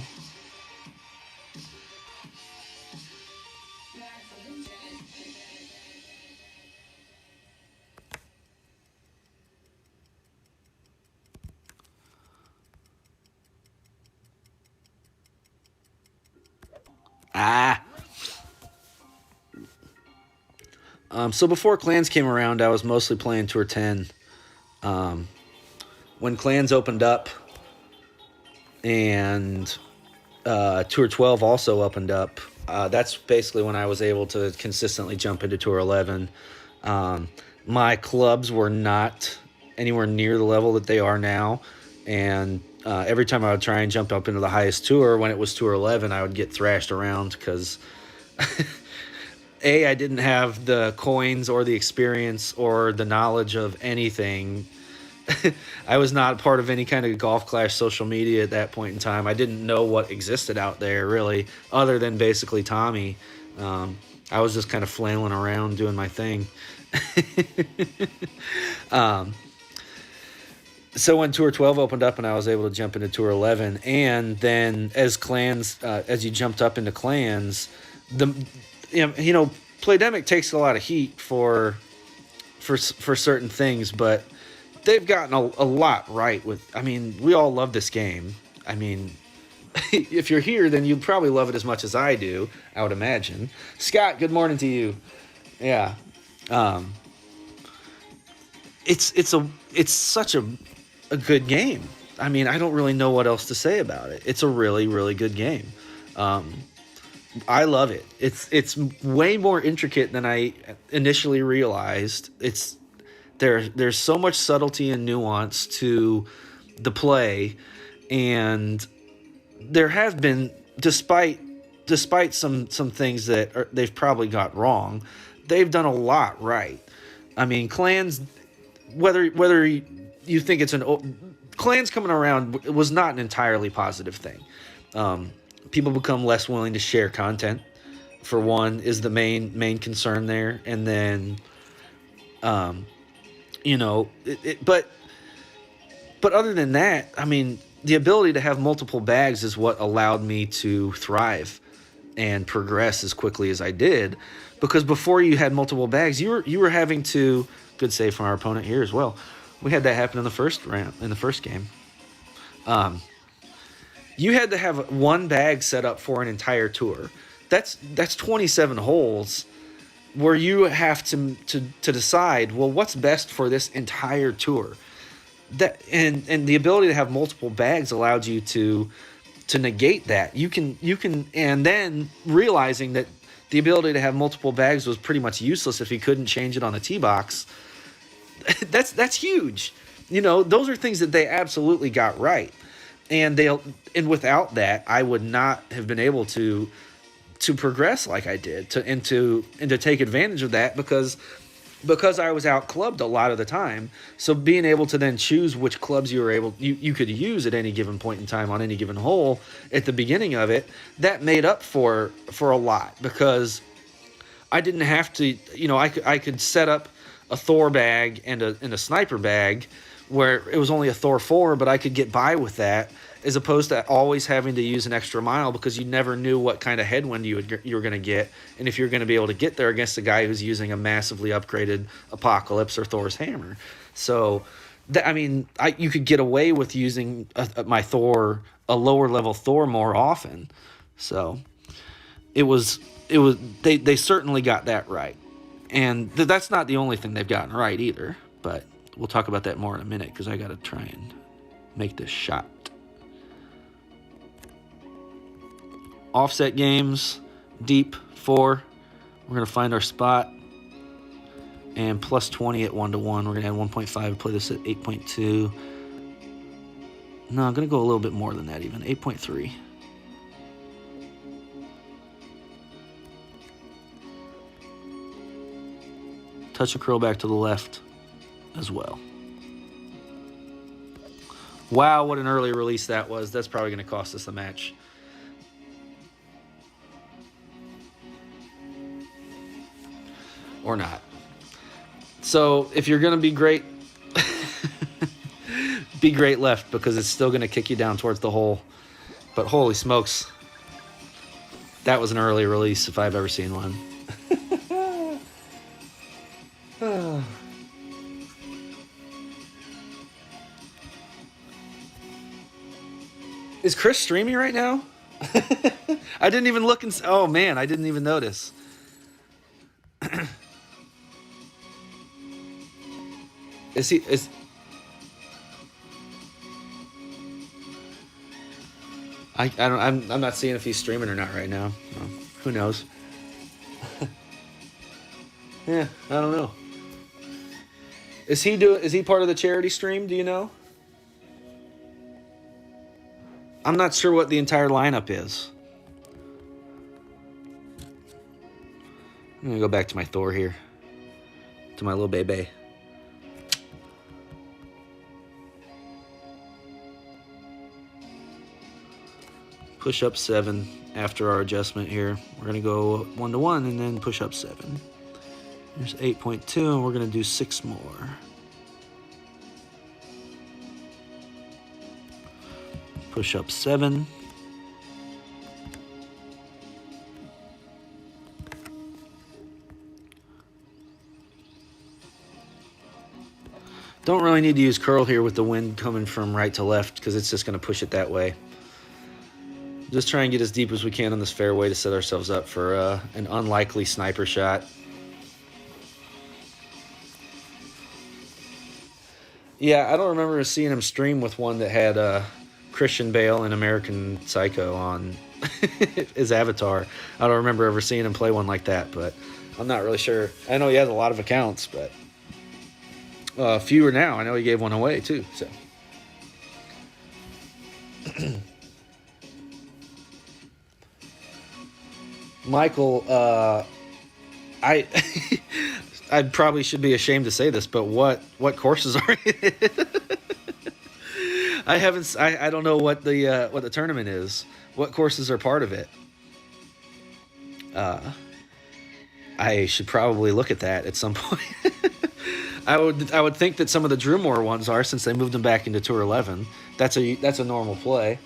So before clans came around, I was mostly playing Tour 10. When clans opened up and Tour 12 also opened up, that's basically when I was able to consistently jump into Tour 11. My clubs were not anywhere near the level that they are now, and every time I would try and jump up into the highest tour, when it was Tour 11, I would get thrashed around because I didn't have the coins or the experience or the knowledge of anything. I was not part of any kind of Golf Clash social media at that point in time. I didn't know what existed out there, really, other than basically Tommy. I was just kind of flailing around doing my thing. So when Tour 12 opened up and I was able to jump into Tour 11, and then as you jumped up into clans, Playdemic takes a lot of heat for certain things, but they've gotten a lot right with. I mean, we all love this game. I mean, if you're here, then you'd probably love it as much as I do, I would imagine. Scott, good morning to you. Yeah, it's such a good game. I mean, I don't really know what else to say about it. It's a really, really good game. I love it. It's way more intricate than I initially realized. There's so much subtlety and nuance to the play, and there have been, despite some things that they've probably got wrong, they've done a lot right. I mean, clans, whether you think clans coming around was not an entirely positive thing. People become less willing to share content. for one, is the main concern there. And then, you know, but other than that, I mean, the ability to have multiple bags is what allowed me to thrive and progress as quickly as I did. Because before you had multiple bags, you were having to, good save from our opponent here as well. We had that happen in the first round, in the first game. You had to have one bag set up for an entire tour. That's 27 holes where you have to decide, well, what's best for this entire tour. That and the ability to have multiple bags allowed you to negate that. You can and then realizing that the ability to have multiple bags was pretty much useless if you couldn't change it on the tee box. That's huge. You know, those are things that they absolutely got right. And without that, I would not have been able to progress like I did, and to take advantage of that because I was out clubbed a lot of the time. So being able to then choose which clubs you could use at any given point in time on any given hole at the beginning of it, that made up for a lot, because I didn't have to, you know, I could set up a Thor bag and a sniper bag where it was only a Thor 4, but I could get by with that, as opposed to always having to use an extra mile because you never knew what kind of headwind you were going to get, and if you're going to be able to get there against a guy who's using a massively upgraded Apocalypse or Thor's hammer. So, you could get away with using my Thor, a lower level Thor, more often. So, they certainly got that right, and that's not the only thing they've gotten right either. But we'll talk about that more in a minute because I got to try and make this shot. Offset games, deep 4. We're going to find our spot. And plus 20 at 1-1. We're going to add 1.5, play this at 8.2. No, I'm going to go a little bit more than that even. 8.3. Touch a curl back to the left as well. Wow, what an early release that was. That's probably going to cost us the match. Or not. So if you're going to be great, be great left, because it's still going to kick you down towards the hole. But holy smokes, that was an early release if I've ever seen one. Is Chris streaming right now? I didn't even look and... Oh man, I didn't even notice. I'm not seeing if he's streaming or not right now. Well, who knows? Yeah, I don't know. Is he part of the charity stream? Do you know? I'm not sure what the entire lineup is. I'm gonna go back to my Thor here, to my little baby. Push up 7 after our adjustment here. We're going to go 1-1 and then push up 7. There's 8.2 and we're going to do 6 more. Push up 7. Don't really need to use curl here with the wind coming from right to left because it's just going to push it that way. Just try and get as deep as we can on this fairway to set ourselves up for an unlikely sniper shot. Yeah, I don't remember seeing him stream with one that had Christian Bale and American Psycho on his avatar. I don't remember ever seeing him play one like that, but I'm not really sure. I know he has a lot of accounts, but fewer now. I know he gave one away too, so... Michael, I probably should be ashamed to say this, but what courses are it? I don't know what the tournament is. What courses are part of it? I should probably look at that at some point. I would think that some of the Drewmore ones are, since they moved them back into Tour 11. That's a normal play.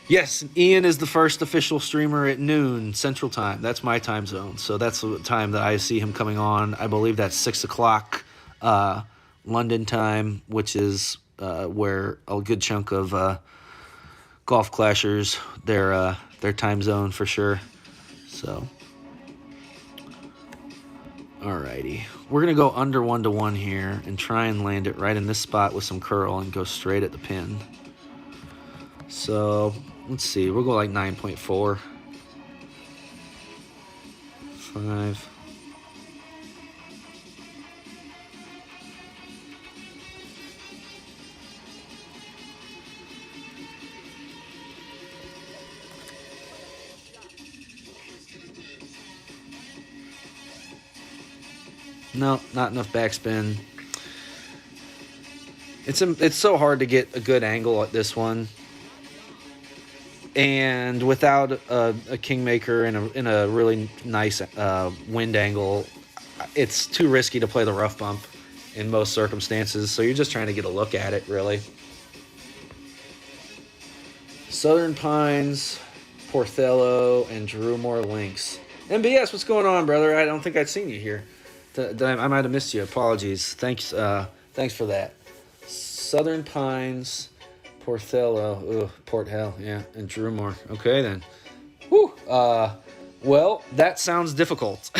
Yes, Ian is the first official streamer at noon Central Time. That's my time zone, so that's the time that I see him coming on. I believe that's 6 o'clock London time, which is where a good chunk of Golf Clashers their time zone for sure. So, alrighty, we're gonna go under 1-1 here and try and land it right in this spot with some curl and go straight at the pin. So let's see, we'll go like 9.4, 5. No, not enough backspin. It's so hard to get a good angle at this one, and without a kingmaker in a really nice wind angle, it's too risky to play the rough bump in most circumstances. So you're just trying to get a look at it, really. Southern Pines, Porthello, and Drewmore Links. MBS, what's going on, brother? I don't think I'd seen you here. I might have missed you. Apologies. Thanks for that. Southern Pines, Porthello, Port Hell, yeah, and Drewmore. Okay, then. Whew. Well, that sounds difficult.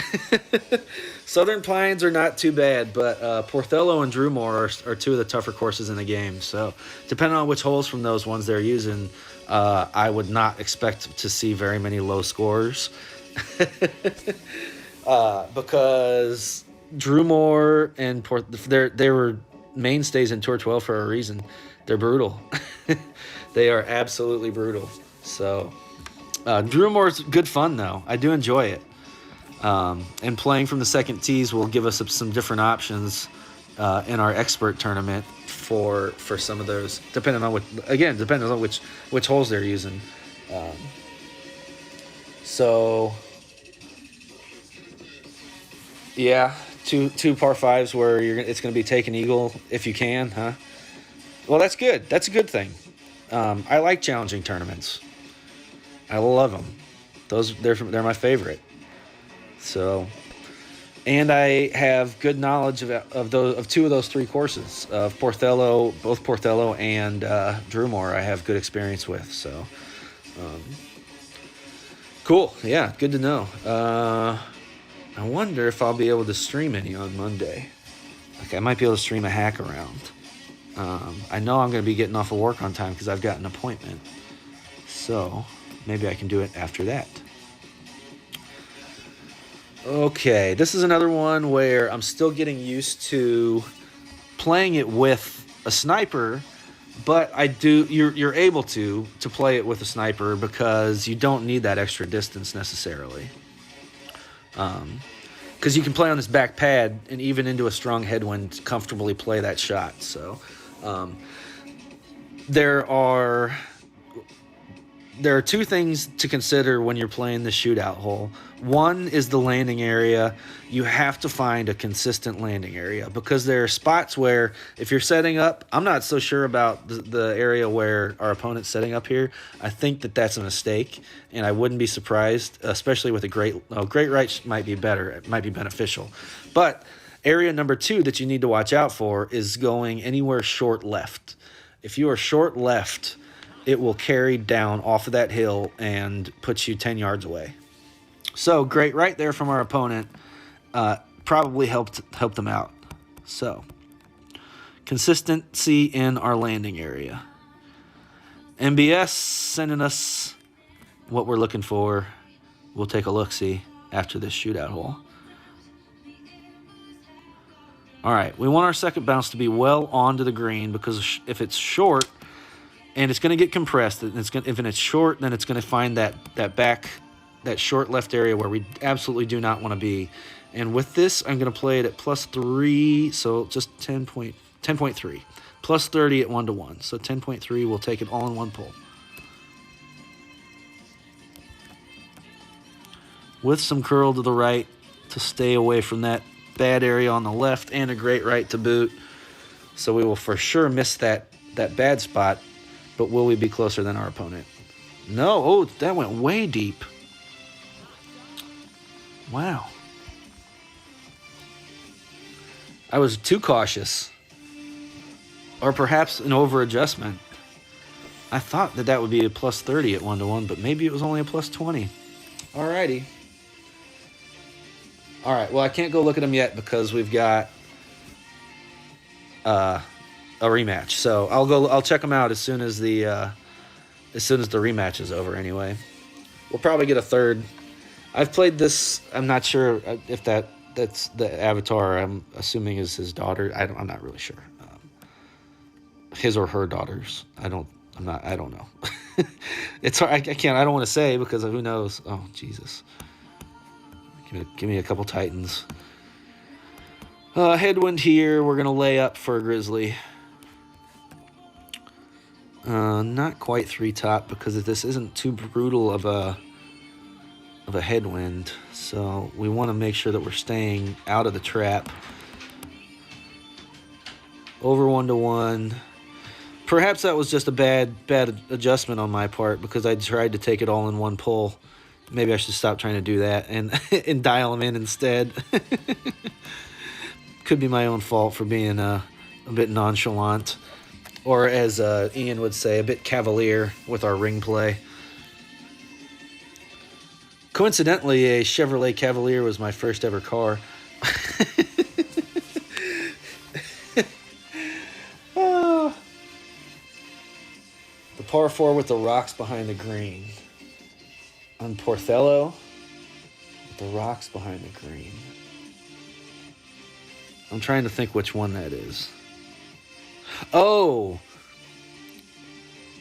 Southern Pines are not too bad, but Porthello and Drewmore are two of the tougher courses in the game. So, depending on which holes from those ones they're using, I would not expect to see very many low scores. Because Drewmore and they were mainstays in Tour 12 for a reason. They're brutal. They are absolutely brutal. So Drewmore's good fun, though. I do enjoy it. And playing from the second tees will give us some different options in our expert tournament for some of those, depending on which holes they're using. So yeah, two par fives where it's going to be take an eagle if you can, huh? Well, that's good. That's a good thing. I like challenging tournaments. I love them. They're my favorite. So, and I have good knowledge of two of those three courses of both Porthello and Drewmore. I have good experience with. So, cool. Yeah, good to know. I wonder if I'll be able to stream any on Monday. Okay, I might be able to stream a hack around. I know I'm going to be getting off of work on time because I've got an appointment. So maybe I can do it after that. Okay, this is another one where I'm still getting used to playing it with a sniper, but you're able to play it with a sniper because you don't need that extra distance necessarily. Because you can play on this back pad and even into a strong headwind comfortably play that shot. So there are two things to consider when you're playing the shootout hole. One is the landing area. You have to find a consistent landing area because there are spots where if you're setting up, I'm not so sure about the area where our opponent's setting up here. I think that's a mistake, and I wouldn't be surprised, especially with a great right might be better. It might be beneficial. But area number 2 that you need to watch out for is going anywhere short left. If you are short left, it will carry down off of that hill and put you 10 yards away. So great right there from our opponent. Probably helped them out. So consistency in our landing area. MBS sending us what we're looking for. We'll take a look-see after this shootout hole. All right, we want our second bounce to be well onto the green because if it's short and it's going to get compressed, and if it's short, then it's going to find that short left area where we absolutely do not want to be. And with this, I'm going to play it at +3, so just 10.3. Plus 30 at 1-1. So 10.3, we'll take it all in one pull. with some curl to the right to stay away from that bad area on the left, and a great right to boot. So we will for sure miss that bad spot, but will we be closer than our opponent? No. Oh, that went way deep. Wow. I was too cautious. Or perhaps an over-adjustment. I thought that would be a plus 30 at 1-to-1, but maybe it was only a plus 20. Alrighty. Alright, well, I can't go look at them yet because we've got a rematch. So I'll check them out as soon as the rematch is over anyway. We'll probably get a third. I've played this. I'm not sure if that's the avatar. I'm assuming is his daughter. I'm not really sure. His or her daughters. I don't know. It's hard. I can't. I don't want to say because who knows. Oh Jesus. Give me a couple Titans. Headwind here. We're gonna lay up for a Grizzly. Not quite 3-top because this isn't too brutal of a headwind, so we want to make sure that we're staying out of the trap. Over 1-to-1. Perhaps that was just a bad adjustment on my part because I tried to take it all in one pull. Maybe I should stop trying to do that and dial them in instead. Could be my own fault for being a bit nonchalant. Or as Ian would say, a bit cavalier with our ring play. Coincidentally, a Chevrolet Cavalier was my first ever car. The par 4 with the rocks behind the green. On Porthello, with the rocks behind the green. I'm trying to think which one that is. Oh,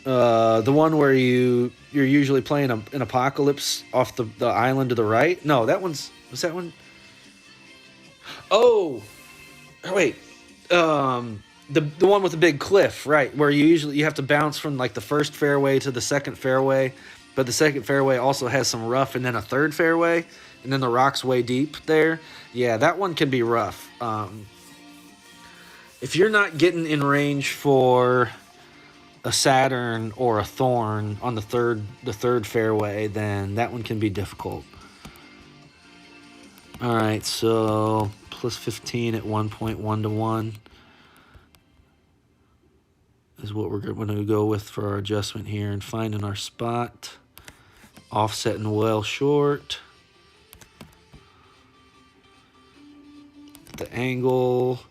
the one where you're usually playing an apocalypse off the island to the right. No, was that one? Oh, wait, the one with the big cliff, right? Where you have to bounce from like the first fairway to the second fairway, but the second fairway also has some rough, and then a third fairway, and then the rock's way deep there. Yeah, that one can be rough. If you're not getting in range for a Saturn or a Thorn on the third fairway, then that one can be difficult. All right, so plus 15 at 1.1-to-1 is what we're going to go with for our adjustment here, and finding our spot, offsetting well short. The angle.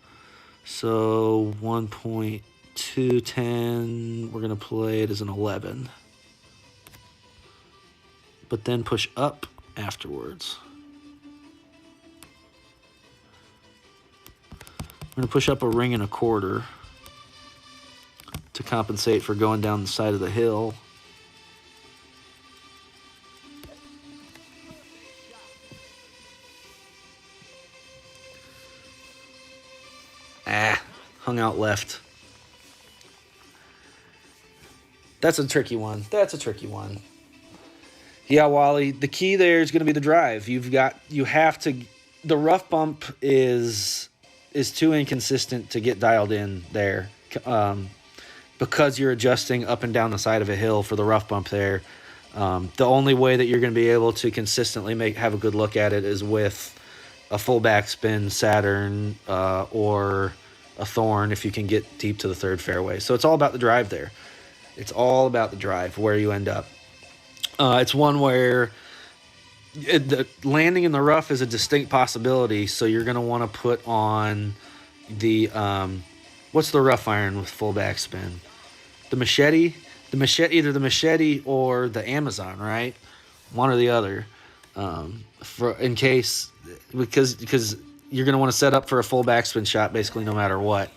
So 1.210, we're going to play it as an 11. But then push up afterwards. We're going to push up a ring and a quarter to compensate for going down the side of the hill. Hung out left. That's a tricky one. Yeah, Wally, the key there is going to be the drive. The rough bump is too inconsistent to get dialed in there. Because you're adjusting up and down the side of a hill for the rough bump there. The only way that you're going to be able to consistently have a good look at it is with a full backspin Saturn or a Thorn if you can get deep to the third fairway. So it's all about the drive there. It's all about the drive, where you end up. It's one where the landing in the rough is a distinct possibility, so you're going to want to put on the what's the rough iron with full backspin? The machete, either the machete or the Amazon, right? One or the other, because you're going to want to set up for a full backspin shot basically no matter what.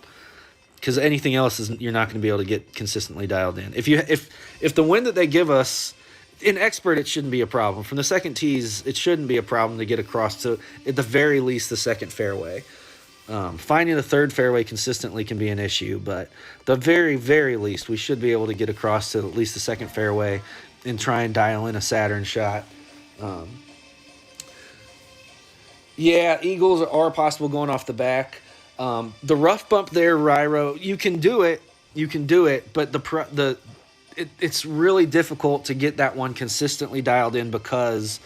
Because anything else you're not going to be able to get consistently dialed in. If the wind that they give us, in expert, it shouldn't be a problem. From the second tees, it shouldn't be a problem to get across to, at the very least, the second fairway. Finding the third fairway consistently can be an issue, but the very, very least, we should be able to get across to at least the second fairway and try and dial in a Saturn shot. Yeah, eagles are possible going off the back. The rough bump there, Ryro, you can do it. You can do it, but it's really difficult to get that one consistently dialed in because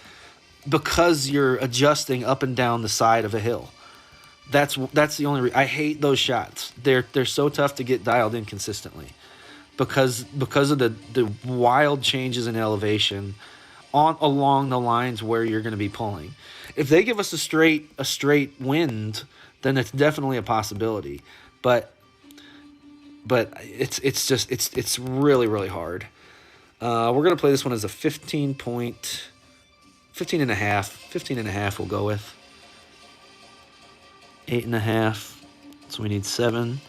you're adjusting up and down the side of a hill. That's the only I hate those shots. They're so tough to get dialed in consistently because of the wild changes in elevation on along the lines where you're going to be pulling. If they give us a straight wind, then it's definitely a possibility. But it's really really hard. We're going to play this one as a 15 and a half we'll go with. 8.5. So we need 7.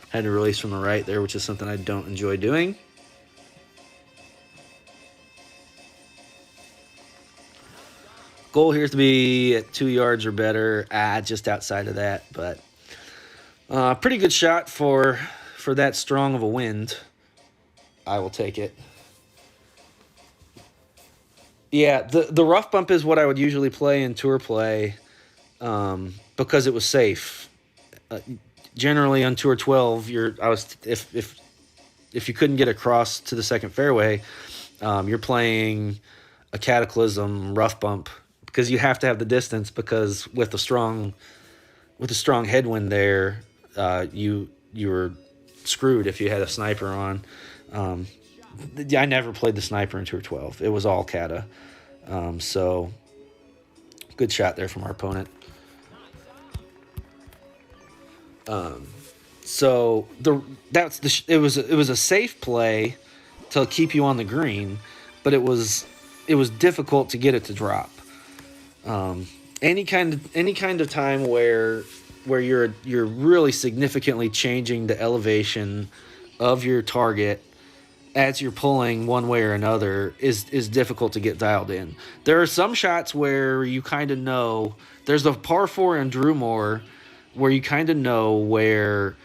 Had to release from the right there, which is something I don't enjoy doing. Goal here is to be at 2 yards or better. Just outside of that, but pretty good shot for that strong of a wind. I will take it. Yeah, the rough bump is what I would usually play in tour play because it was safe. Generally on tour 12, if you couldn't get across to the second fairway, you're playing a cataclysm rough bump because you have to have the distance because with a strong headwind there, you were screwed if you had a sniper on. I never played the sniper in tour 12. It was all cata. So good shot there from our opponent. So it was a safe play to keep you on the green, but it was difficult to get it to drop. Any kind of time where you're really significantly changing the elevation of your target as you're pulling one way or another is difficult to get dialed in. There are some shots where you kind of know. There's the par 4 in Drewmore where you kind of know where.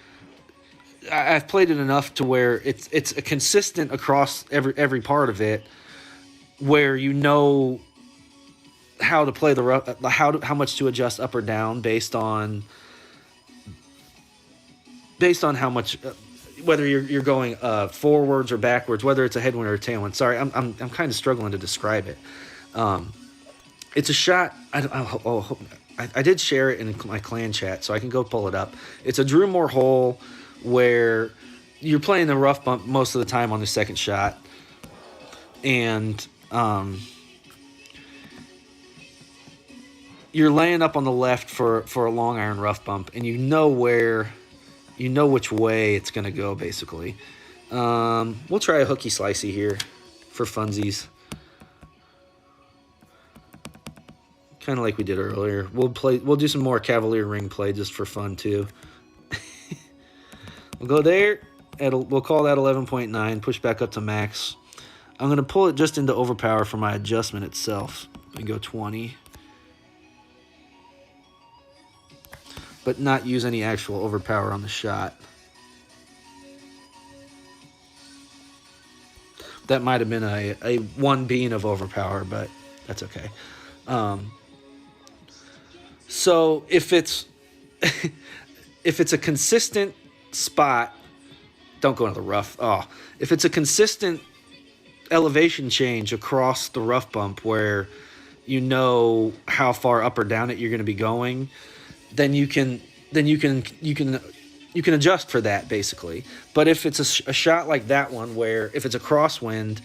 I've played it enough to where it's a consistent across every part of it, where you know how to play how much to adjust up or down based on how much. Whether you're going forwards or backwards, whether it's a headwind or a tailwind. Sorry, I'm kind of struggling to describe it. It's a shot. I did share it in my clan chat, so I can go pull it up. It's a Drewmore hole where you're playing the rough bump most of the time on the second shot, and you're laying up on the left for a long iron rough bump, and you know which way it's going to go, basically. We'll try a hooky slicey here for funsies. Kind of like we did earlier. We'll do some more Cavalier ring play just for fun, too. We'll go there. We'll call that 11.9. Push back up to max. I'm going to pull it just into overpower for my adjustment itself. And go 20. But not use any actual overpower on the shot. That might have been a one bean of overpower, but that's okay. So if it's a consistent spot, don't go into the rough. If it's a consistent elevation change across the rough bump where you know how far up or down it you're going to be going, then you can adjust for that, basically. But if it's a shot like that one where if it's a crosswind,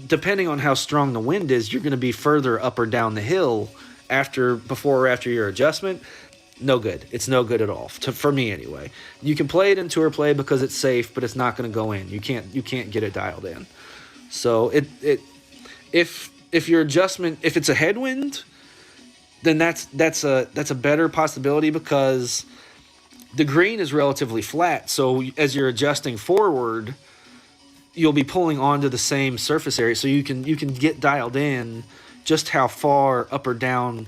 depending on how strong the wind is, you're going to be further up or down the hill before or after your adjustment. No good. It's no good at all, for me anyway. You can play it in tour play because it's safe, but it's not going to go in. You can't get it dialed in. So if your adjustment, if it's a headwind, then that's a better possibility because the green is relatively flat. So as you're adjusting forward, you'll be pulling onto the same surface area, so you can get dialed in just how far up or down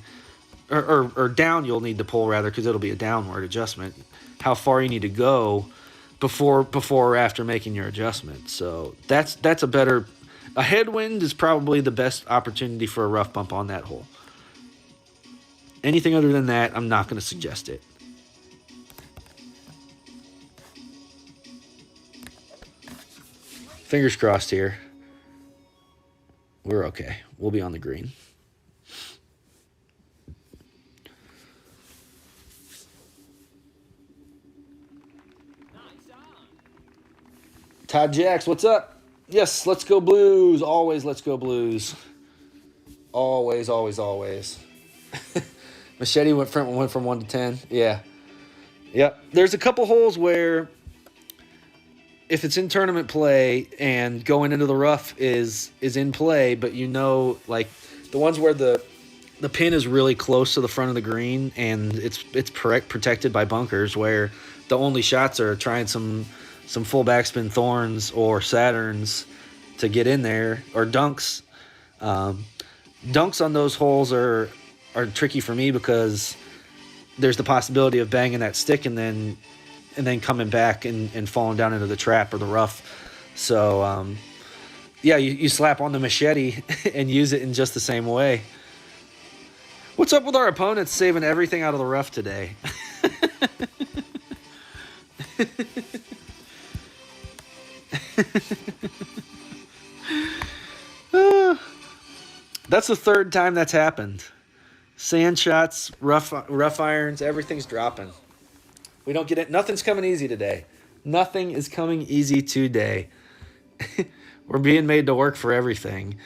or down you'll need to pull, rather, because it'll be a downward adjustment, how far you need to go before or after making your adjustment. So that's a better. A headwind is probably the best opportunity for a rough bump on that hole. Anything other than that, I'm not going to suggest it. Fingers crossed here. We're okay. We'll be on the green. Todd Jacks, what's up? Yes, let's go Blues. Always let's go Blues. Always, always, always. Machete went from 1 to 10. Yeah. Yep. There's a couple holes where if it's in tournament play and going into the rough is in play, but you know, like the ones where the pin is really close to the front of the green and it's protected by bunkers, where the only shots are trying some full backspin thorns or Saturns to get in there, or dunks. Dunks on those holes are tricky for me because there's the possibility of banging that stick and then coming back and falling down into the trap or the rough. So, yeah, you slap on the machete and use it in just the same way. What's up with our opponents saving everything out of the rough today? That's the third time that's happened. Sand shots, rough irons, everything's dropping. We don't get it. Nothing's coming easy today. Nothing is coming easy today. We're being made to work for everything.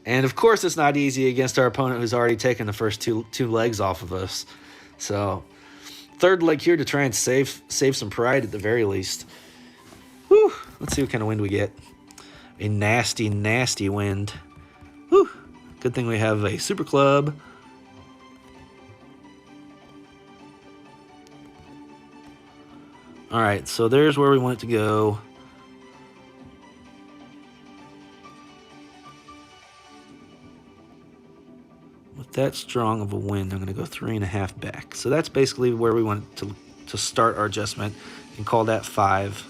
And, of course, it's not easy against our opponent who's already taken the first two legs off of us. So, third leg here to try and save some pride at the very least. Whew. Let's see what kind of wind we get. A nasty, nasty wind. Whew. Good thing we have a super club. All right, so there's where we want it to go. With that strong of a wind, I'm going to go 3.5 back. So that's basically where we want to start our adjustment and call that 5.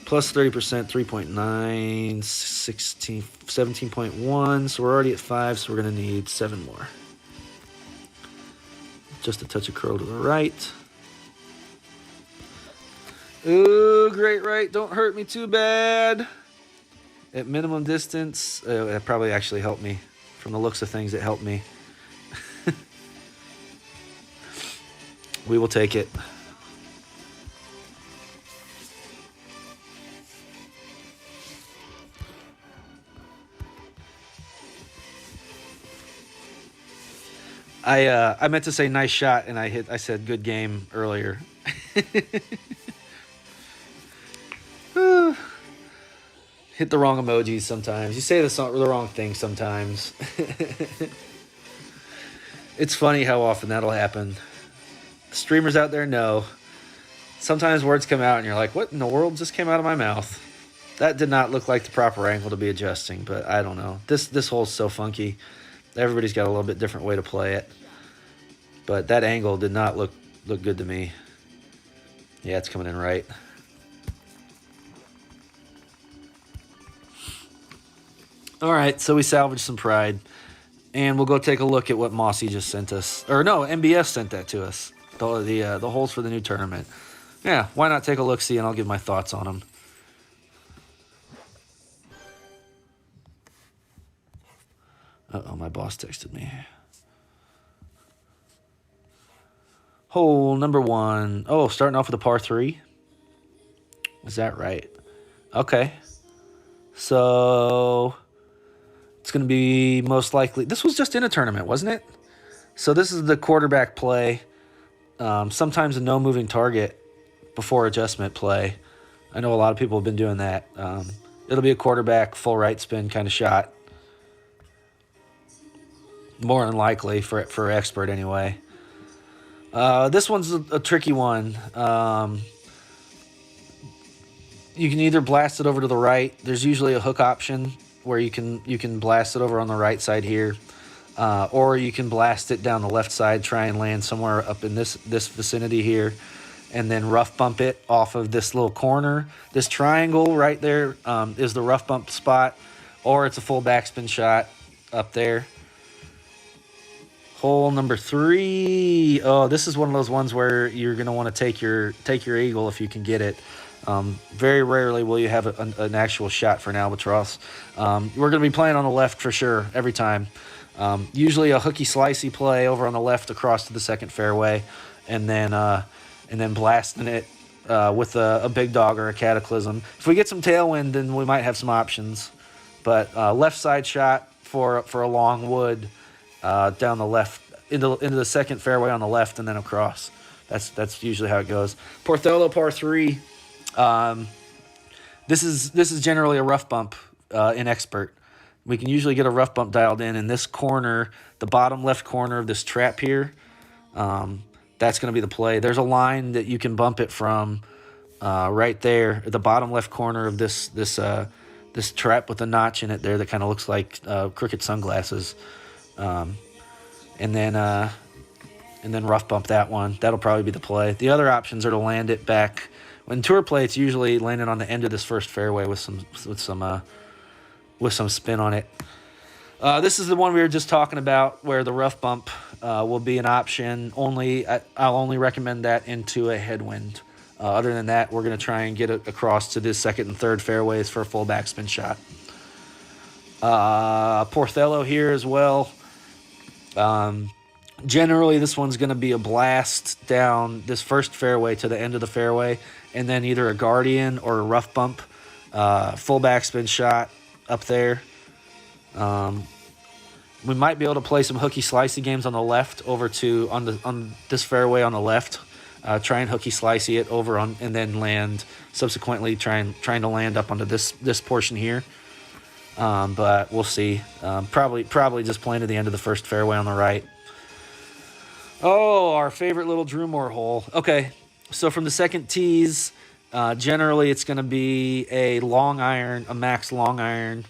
Plus 30%, 3.9, 16, 17.1. So we're already at 5, so we're going to need 7 more. Just a touch of curl to the right. Ooh, great right. Don't hurt me too bad. At minimum distance, that probably actually helped me. From the looks of things, it helped me. We will take it. I meant to say nice shot, and I said good game earlier. Hit the wrong emojis sometimes. You say the wrong thing sometimes. It's funny how often that'll happen. The streamers out there know. Sometimes words come out and you're like, what in the world just came out of my mouth? That did not look like the proper angle to be adjusting, but I don't know. This hole's so funky. Everybody's got a little bit different way to play it. But that angle did not look good to me. Yeah, it's coming in right. All right, so we salvaged some pride. And we'll go take a look at what Mossy just sent us. Or no, MBS sent that to us. The holes for the new tournament. Yeah, why not take a look-see and I'll give my thoughts on them. Uh-oh, my boss texted me. Hole number 1. Oh, starting off with a par 3. Is that right? Okay. So it's going to be most likely. This was just in a tournament, wasn't it? So this is the quarterback play. Sometimes a no moving target before adjustment play. I know a lot of people have been doing that. It'll be a quarterback full right spin kind of shot. More than likely for expert anyway. This one's a tricky one. You can either blast it over to the right. There's usually a hook option where you can blast it over on the right side here, or you can blast it down the left side, try and land somewhere up in this vicinity here. and then rough bump it off of this little corner. This triangle right there is the rough bump spot, or it's a full backspin shot up there. Hole number 3. Oh, this is one of those ones where you're going to want to take your eagle if you can get it. Very rarely will you have an actual shot for an albatross. We're going to be playing on the left for sure every time. Usually a hooky slicey play over on the left across to the second fairway, and then blasting it with a big dog or a cataclysm. If we get some tailwind, then we might have some options. But left side shot for a long wood down the left into the second fairway on the left, and then across. That's usually how it goes. Porthello par 3. This is generally a rough bump in expert. We can usually get a rough bump dialed in this corner, the bottom left corner of this trap here. That's going to be the play. There's a line that you can bump it from right there at the bottom left corner of this trap with a notch in it there that kind of looks like crooked sunglasses. And then rough bump that one. That'll probably be the play. The other options are to land it back. When tour play, it's usually landing on the end of this first fairway with some spin on it. This is the one we were just talking about, where the rough bump will be an option. I'll only recommend that into a headwind. Other than that, we're going to try and get it across to this second and third fairways for a full backspin shot. Porthello here as well. Generally, this one's going to be a blast down this first fairway to the end of the fairway, and then either a guardian or a rough bump, full backspin shot up there. We might be able to play some hooky slicey games on the left over to on this fairway on the left. Try and hooky slicey it over on, and then land subsequently trying to land up onto this portion here. But we'll see. Probably just playing to the end of the first fairway on the right. Oh, our favorite little Drew Moore hole. Okay, so from the second tees, generally it's going to be a long iron, a max long iron,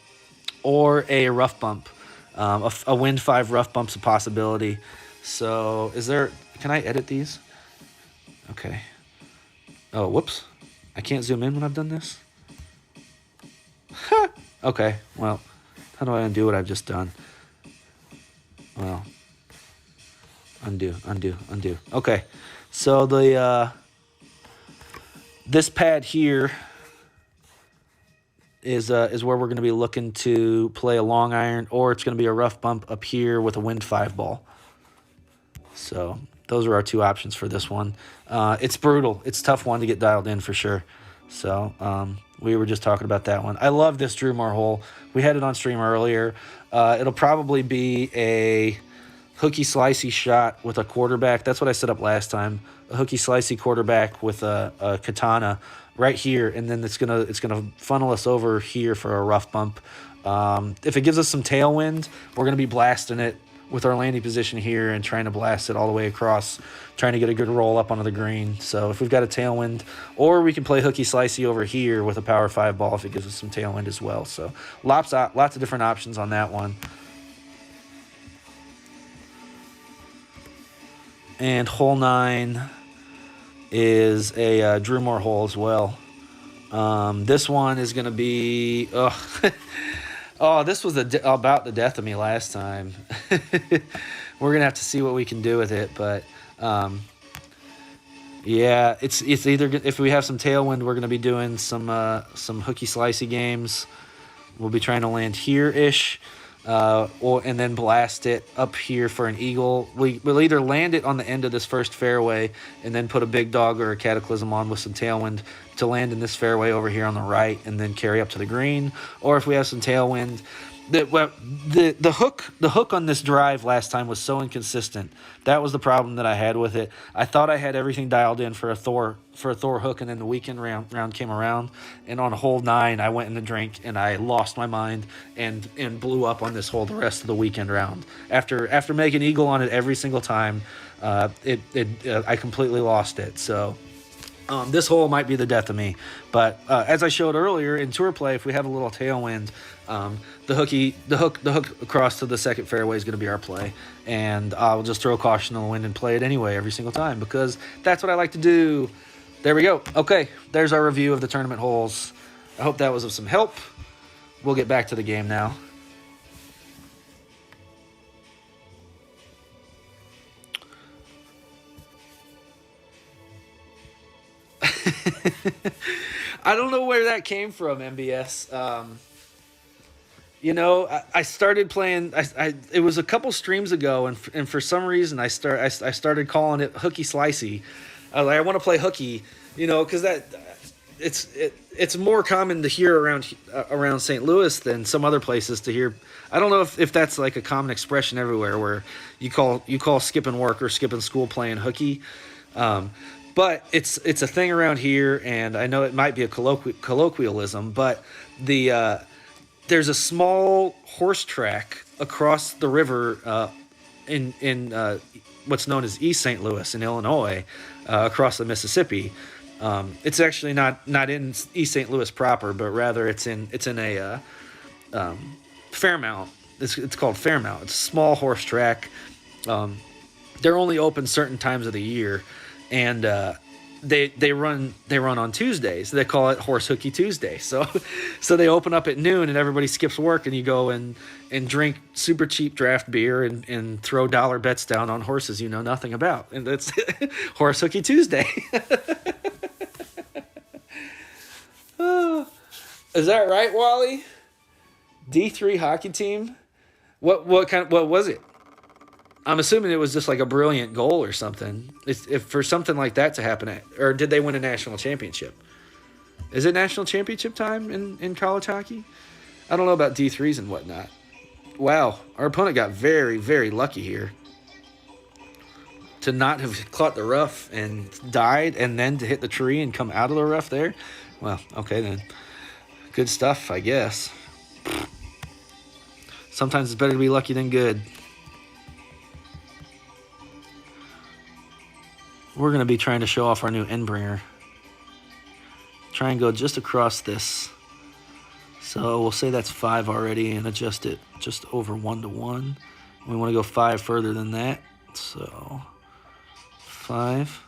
or a rough bump. A wind 5 rough bump's a possibility. So can I edit these? Okay. Oh, whoops. I can't zoom in when I've done this? Okay, well, how do I undo what I've just done? Well, undo. Okay, so this pad here is where we're going to be looking to play a long iron, or it's going to be a rough bump up here with a wind 5 ball. So those are our two options for this one. It's brutal. It's a tough one to get dialed in for sure. So we were just talking about that one. I love this Drew Moore hole. We had it on stream earlier. It'll probably be a hooky slicey shot with a quarterback. That's what I set up last time. A hooky slicey quarterback with a katana right here, and then it's gonna funnel us over here for a rough bump. If it gives us some tailwind, we're gonna be blasting it with our landing position here and trying to blast it all the way across, trying to get a good roll up onto the green. So if we've got a tailwind, or we can play hooky slicey over here with a power 5 ball if it gives us some tailwind as well. So lots of different options on that one. And hole 9 is a Drew Moore hole as well. This one is going to be... Oh, this was about the death of me last time. We're going to have to see what we can do with it. But, yeah, it's either... If we have some tailwind, we're going to be doing some hooky slicey games. We'll be trying to land here-ish. And then blast it up here for an eagle. We'll either land it on the end of this first fairway and then put a big dog or a cataclysm on with some tailwind to land in this fairway over here on the right and then carry up to the green. Or if we have some tailwind, the hook on this drive last time was so inconsistent. That was the problem that I had with it. I thought I had everything dialed in for a Thor hook, and then the weekend round came around, and on hole 9 I went in the drink and I lost my mind and blew up on this hole the rest of the weekend round. After making eagle on it every single time, I completely lost it. So This hole might be the death of me, but as I showed earlier in tour play, if we have a little tailwind, the hook across to the second fairway is going to be our play, and I'll just throw caution to the wind and play it anyway every single time because that's what I like to do. There we go. Okay, there's our review of the tournament holes. I hope that was of some help. We'll get back to the game now. I don't know where that came from, MBS. I started playing. It was a couple streams ago, and for some reason I started calling it hooky slicey. I was like, I want to play hooky, because it's more common to hear around St. Louis than some other places to hear. I don't know if that's like a common expression everywhere where you call skipping work or skipping school playing hooky. But it's a thing around here, and I know it might be a colloquialism, but there's a small horse track across the river in what's known as East St. Louis in Illinois, across the Mississippi. It's actually not in East St. Louis proper, but rather it's in a Fairmount. It's called Fairmount. It's a small horse track. They're only open certain times of the year. And they run on Tuesdays. They call it Horse Hooky Tuesday. So they open up at noon and everybody skips work and you go and drink super cheap draft beer and throw dollar bets down on horses you know nothing about. And that's Horse Hooky Tuesday. Is that right, Wally? D3 hockey team? What was it? I'm assuming it was just like a brilliant goal or something. If for something like that to happen, or did they win a national championship? Is it national championship time in college hockey? I don't know about D3s and whatnot. Wow, our opponent got very, very lucky here to not have caught the rough and died, and then to hit the tree and come out of the rough there. Well, okay then. Good stuff, I guess. Sometimes it's better to be lucky than good. We're going to be trying to show off our new Endbringer. Try and go just across this. So we'll say that's 5 already and adjust it just over 1 to 1. We want to go 5 further than that. So 5,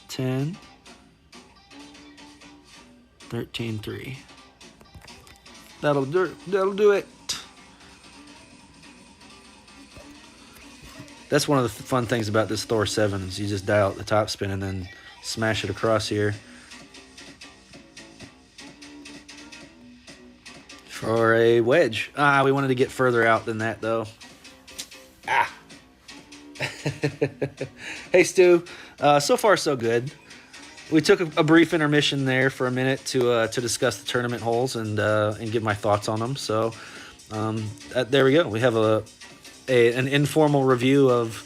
10, 13, 3. That'll do it. That's one of the fun things about this Thor 7 is you just dial out the top spin and then smash it across here. For a wedge. We wanted to get further out than that, though. Hey, Stu. So far, so good. We took a brief intermission there for a minute to discuss the tournament holes and give my thoughts on them. So there we go. We have an informal review of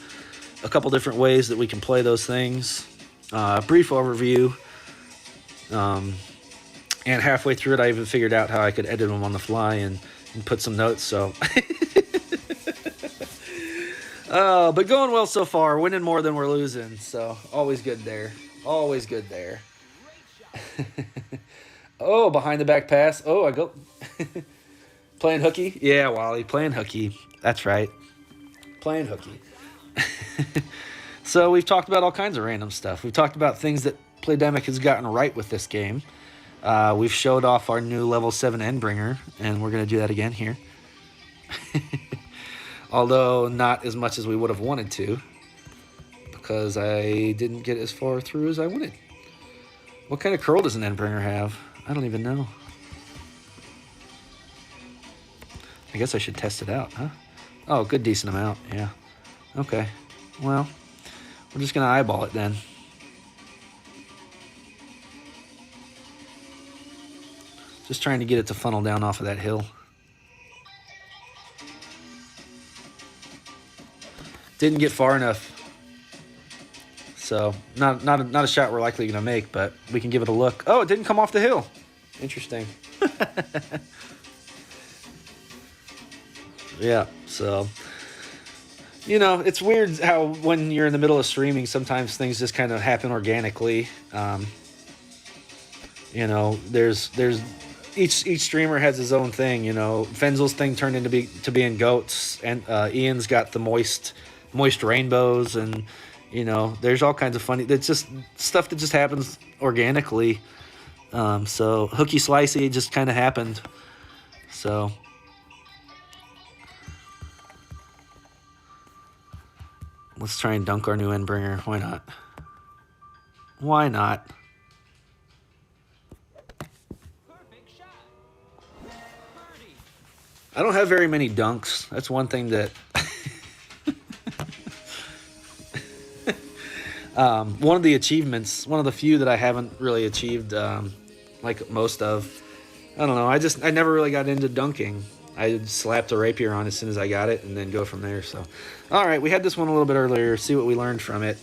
a couple different ways that we can play those things. Brief overview. And halfway through it, I even figured out how I could edit them on the fly and put some notes. So, but going well so far. Winning more than we're losing. So always good there. Always good there. Oh, behind the back pass. Oh, I go. Playing hooky? Yeah, Wally, playing hooky. That's right. Playing hooky. So we've talked about all kinds of random stuff. We've talked about things that Playdemic has gotten right with this game. We've showed off our new level 7 Endbringer, and we're going to do that again here. Although not as much as we would have wanted to, because I didn't get as far through as I wanted. What kind of curl does an Endbringer have? I don't even know. I guess I should test it out, huh? Oh, good decent amount, yeah. Okay, well, we're just going to eyeball it then. Just trying to get it to funnel down off of that hill. Didn't get far enough. So, not a shot we're likely going to make, but we can give it a look. Oh, it didn't come off the hill. Interesting. Yeah, so, it's weird how when you're in the middle of streaming, sometimes things just kind of happen organically. You know, there's each streamer has his own thing. You know, Fenzel's thing turned into being goats, and Ian's got the moist rainbows, and you know, there's all kinds of funny. It's just stuff that just happens organically. So Hooky Slicey just kind of happened. So let's try and dunk our new Endbringer. Why not? Why not? I don't have very many dunks. That's one thing that... one of the achievements, one of the few that I haven't really achieved, like most of. I don't know. I never really got into dunking. I slapped a rapier on as soon as I got it and then go from there. So, all right, we had this one a little bit earlier. See what we learned from it.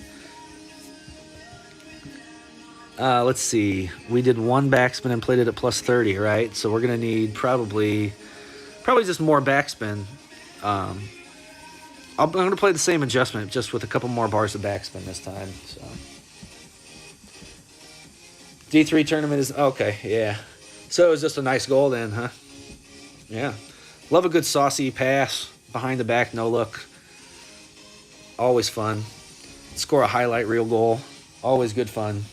Let's see. We did one backspin and played it at plus 30, right? So we're going to need probably just more backspin. I'm going to play the same adjustment, just with a couple more bars of backspin this time. So D3 tournament is okay, yeah. So it was just a nice goal then, huh? Yeah. Love a good saucy pass behind the back, no look. Always fun. Score a highlight reel goal. Always good fun.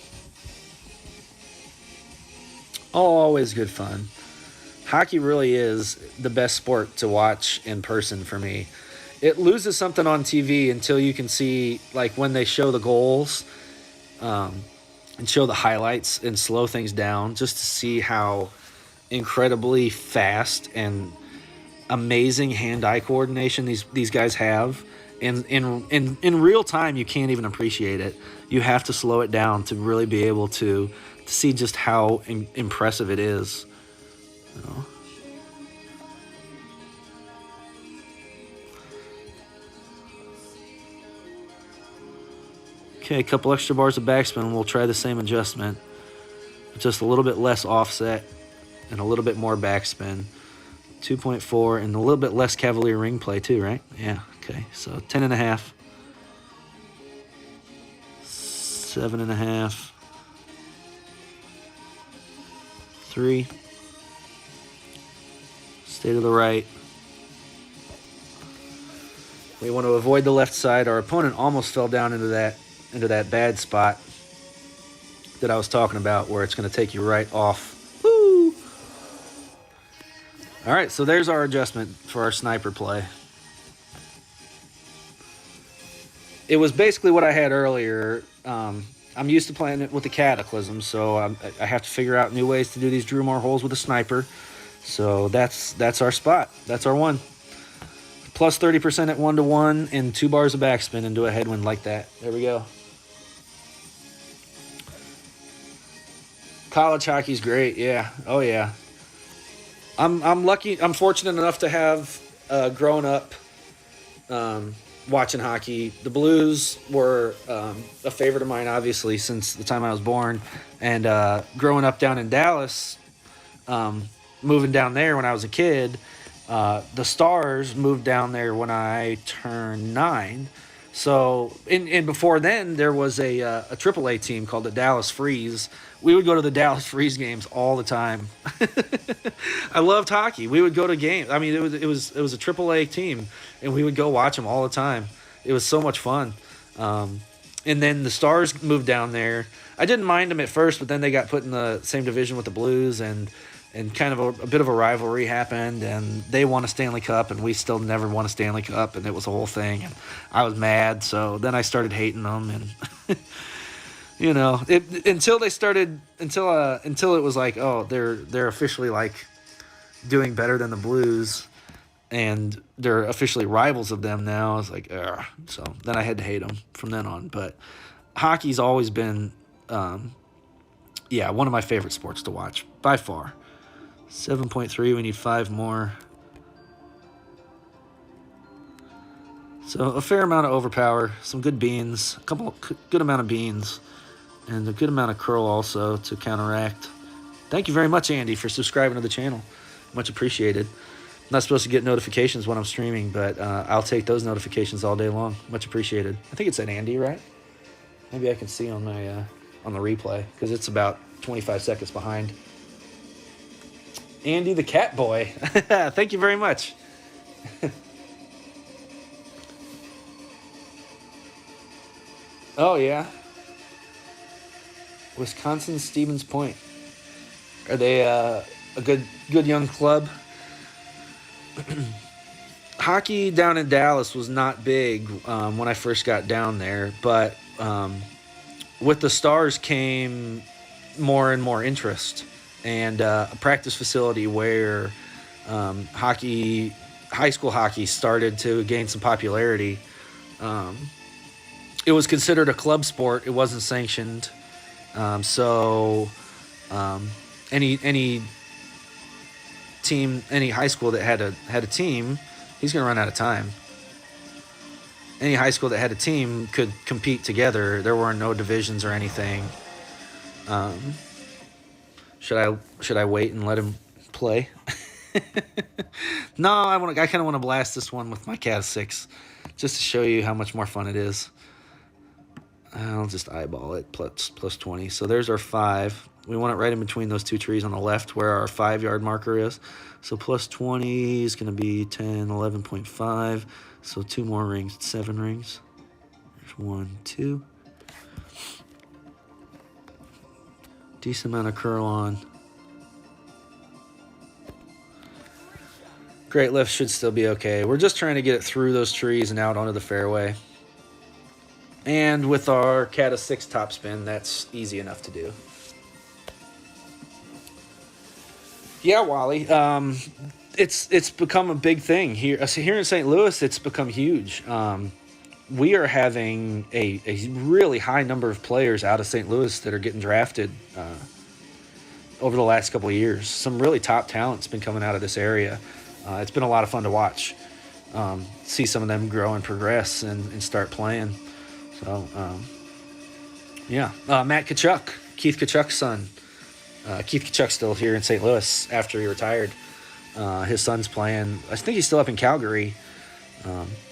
Always good fun. Hockey really is the best sport to watch in person for me. It loses something on TV until you can see, like, when they show the goals and show the highlights and slow things down, just to see how incredibly fast and amazing hand-eye coordination these guys have. And in real time, you can't even appreciate it. You have to slow it down to really be able to see just how impressive it is. You know? Okay, a couple extra bars of backspin, and we'll try the same adjustment. Just a little bit less offset and a little bit more backspin. 2.4 and a little bit less cavalier ring play too, right? Yeah, okay. So 10.5. 7.5. 3. Stay to the right. We want to avoid the left side. Our opponent almost fell down into that bad spot that I was talking about, where it's going to take you right off. Woo! All right, so there's our adjustment for our sniper play. It was basically what I had earlier. I'm used to playing it with the Cataclysm, so I have to figure out new ways to do these Drew Moore holes with a sniper. So that's our spot. That's our one. Plus 30% at 1-to-1 and 2 bars of backspin into a headwind like that. There we go. College hockey's great, yeah. Oh yeah. I'm lucky. I'm fortunate enough to have grown up watching hockey. The Blues were a favorite of mine, obviously, since the time I was born. And growing up down in Dallas, moving down there when I was a kid, the Stars moved down there when I turned 9. So, and before then, there was a AAA team called the Dallas Freeze. We would go to the Dallas Freeze games all the time. I loved hockey. We would go to games. I mean, it was a AAA team, and we would go watch them all the time. It was so much fun. And then the Stars moved down there. I didn't mind them at first, but then they got put in the same division with the Blues, and kind of a bit of a rivalry happened, and they won a Stanley Cup, and we still never won a Stanley Cup, and it was a whole thing, and I was mad, so then I started hating them, and you know, until it was like, oh, they're officially like doing better than the Blues, and they're officially rivals of them now. I was like, ugh. So then I had to hate them from then on. But hockey's always been, one of my favorite sports to watch by far. 7.3, we need 5 more. So a fair amount of overpower, some good beans, good amount of beans, and a good amount of curl also to counteract. Thank you very much, Andy, for subscribing to the channel. Much appreciated. I'm not supposed to get notifications when I'm streaming, but I'll take those notifications all day long. Much appreciated. I think it said Andy, right? Maybe I can see on my on the replay, because it's about 25 seconds behind. Andy the Cat Boy. Thank you very much. Oh, yeah. Wisconsin Stevens Point. Are they a good young club? Hockey down in Dallas was not big when I first got down there, but with the Stars came more and more interest, and a practice facility where high school hockey started to gain some popularity. It was considered a club sport. It wasn't sanctioned, so any team, any high school that had a team, he's going to run out of time. Any high school that had a team could compete together. There were no divisions or anything. Should I wait and let him play? No, I kind of want to blast this one with my Cat 6, just to show you how much more fun it is. I'll just eyeball it, plus 20. So there's our 5. We want it right in between those two trees on the left where our 5-yard marker is. So plus 20 is going to be 10, 11.5. So 2 more rings, 7 rings. There's 1, 2. Decent amount of curl on. Great lift should still be okay. We're just trying to get it through those trees and out onto the fairway. And with our Cat 6 topspin, that's easy enough to do. Yeah, Wally. It's become a big thing here. Here in St. Louis, it's become huge. We are having a really high number of players out of St. Louis that are getting drafted over the last couple of years. Some really top talent's been coming out of this area. It's been a lot of fun to watch. See some of them grow and progress and start playing. So, yeah. Matt Tkachuk, Keith Tkachuk's son. Keith Tkachuk's still here in St. Louis after he retired. His son's playing. I think he's still up in Calgary.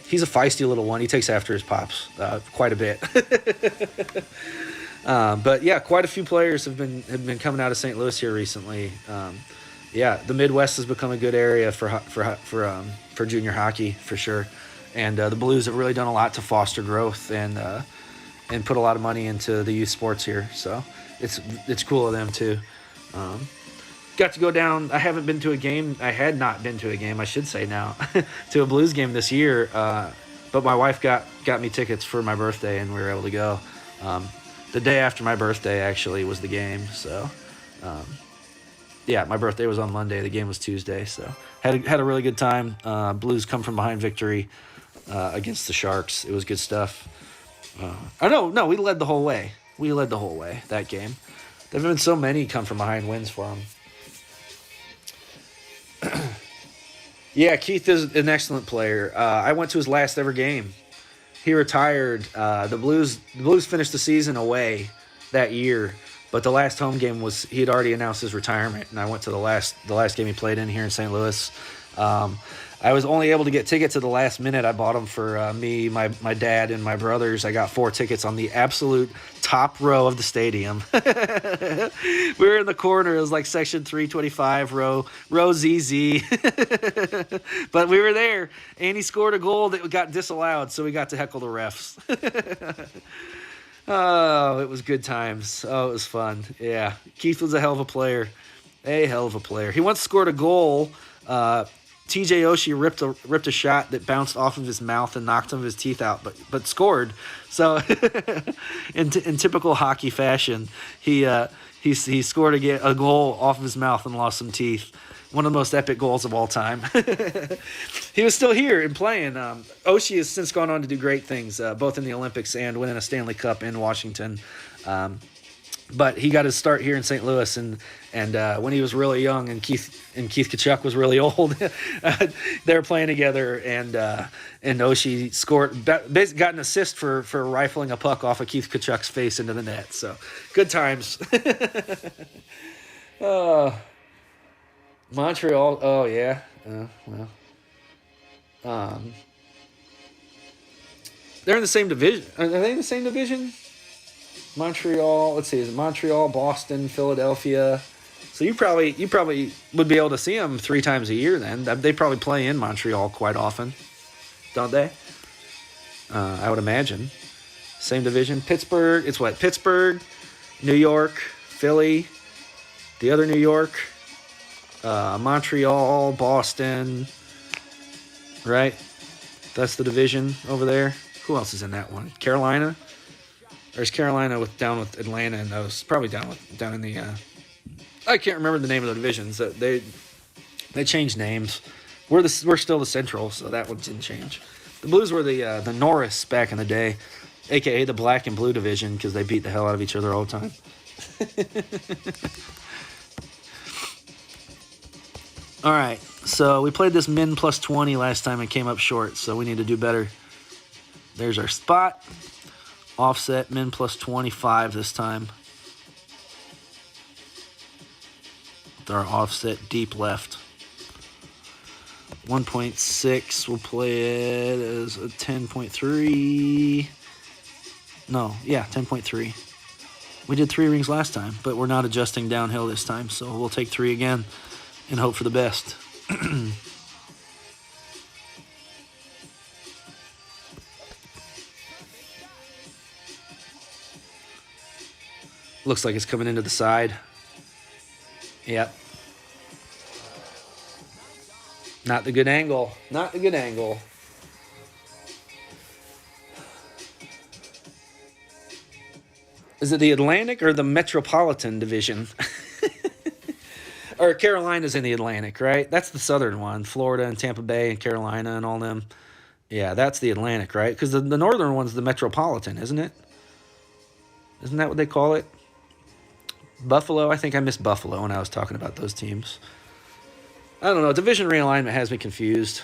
He's a feisty little one. He takes after his pops quite a bit. But yeah, quite a few players have been coming out of St. Louis here recently. Yeah, the Midwest has become a good area for junior hockey for sure. And the Blues have really done a lot to foster growth and put a lot of money into the youth sports here. So it's cool of them too. Got to go down. I haven't been to a game. I had not been to a game, I should say now, to a Blues game this year. But my wife got me tickets for my birthday, and we were able to go. The day after my birthday actually was the game. So, yeah, my birthday was on Monday. The game was Tuesday. So had a really good time. Blues come from behind victory against the Sharks. It was good stuff. No, we led the whole way. We led the whole way that game. There have been so many come from behind wins for them. Yeah, Keith is an excellent player. I went to his last ever game. He retired. The Blues finished the season away that year, but the last home game was he had already announced his retirement, and I went to the last game he played in here in St. Louis. I was only able to get tickets at the last minute. I bought them for me, my dad, and my brothers. I got 4 tickets on the absolute top row of the stadium. We were in the corner. It was like section 325, row ZZ. But we were there, and he scored a goal that got disallowed, so we got to heckle the refs. Oh, it was good times. Oh, it was fun. Yeah, Keith was a hell of a player. A hell of a player. He once scored a goal. TJ Oshie ripped a shot that bounced off of his mouth and knocked some of his teeth out, but scored. So, in typical hockey fashion, he scored a goal off of his mouth and lost some teeth. One of the most epic goals of all time. He was still here and playing. Oshie has since gone on to do great things, both in the Olympics and winning a Stanley Cup in Washington. But he got his start here in St. Louis, and when he was really young, and Keith Tkachuk was really old, they were playing together, and Oshie scored, basically got an assist for rifling a puck off of Keith Tkachuk's face into the net. So good times. Montreal. Oh yeah. Well. They're in the same division. Are they in the same division? Montreal. Let's see, is it Montreal, Boston, Philadelphia? So you probably would be able to see them 3 times a year. Then they probably play in Montreal quite often, don't they? I would imagine. Same division. Pittsburgh. It's what? Pittsburgh, New York, Philly, the other New York, Montreal, Boston. Right? That's the division over there. Who else is in that one? Carolina? Or is Carolina down with Atlanta and those? Probably down in the. I can't remember the name of the divisions. They changed names. We're still the Central, so that one didn't change. The Blues were the Norris back in the day, aka the Black and Blue division, because they beat the hell out of each other all the time. All right, so we played this min plus 20 last time and came up short, so we need to do better. There's our spot. Offset min plus 25 this time. With our offset deep left. 1.6, we'll play it as a 10.3. No, yeah, 10.3. We did 3 rings last time, but we're not adjusting downhill this time, so we'll take 3 again and hope for the best. Looks like it's coming into the side. Yep. Not the good angle. Not the good angle. Is it the Atlantic or the Metropolitan Division? Or Carolina's in the Atlantic, right? That's the southern one. Florida and Tampa Bay and Carolina and all them. Yeah, that's the Atlantic, right? Because the northern one's the Metropolitan, isn't it? Isn't that what they call it? Buffalo? I think I missed Buffalo when I was talking about those teams. I don't know. Division realignment has me confused.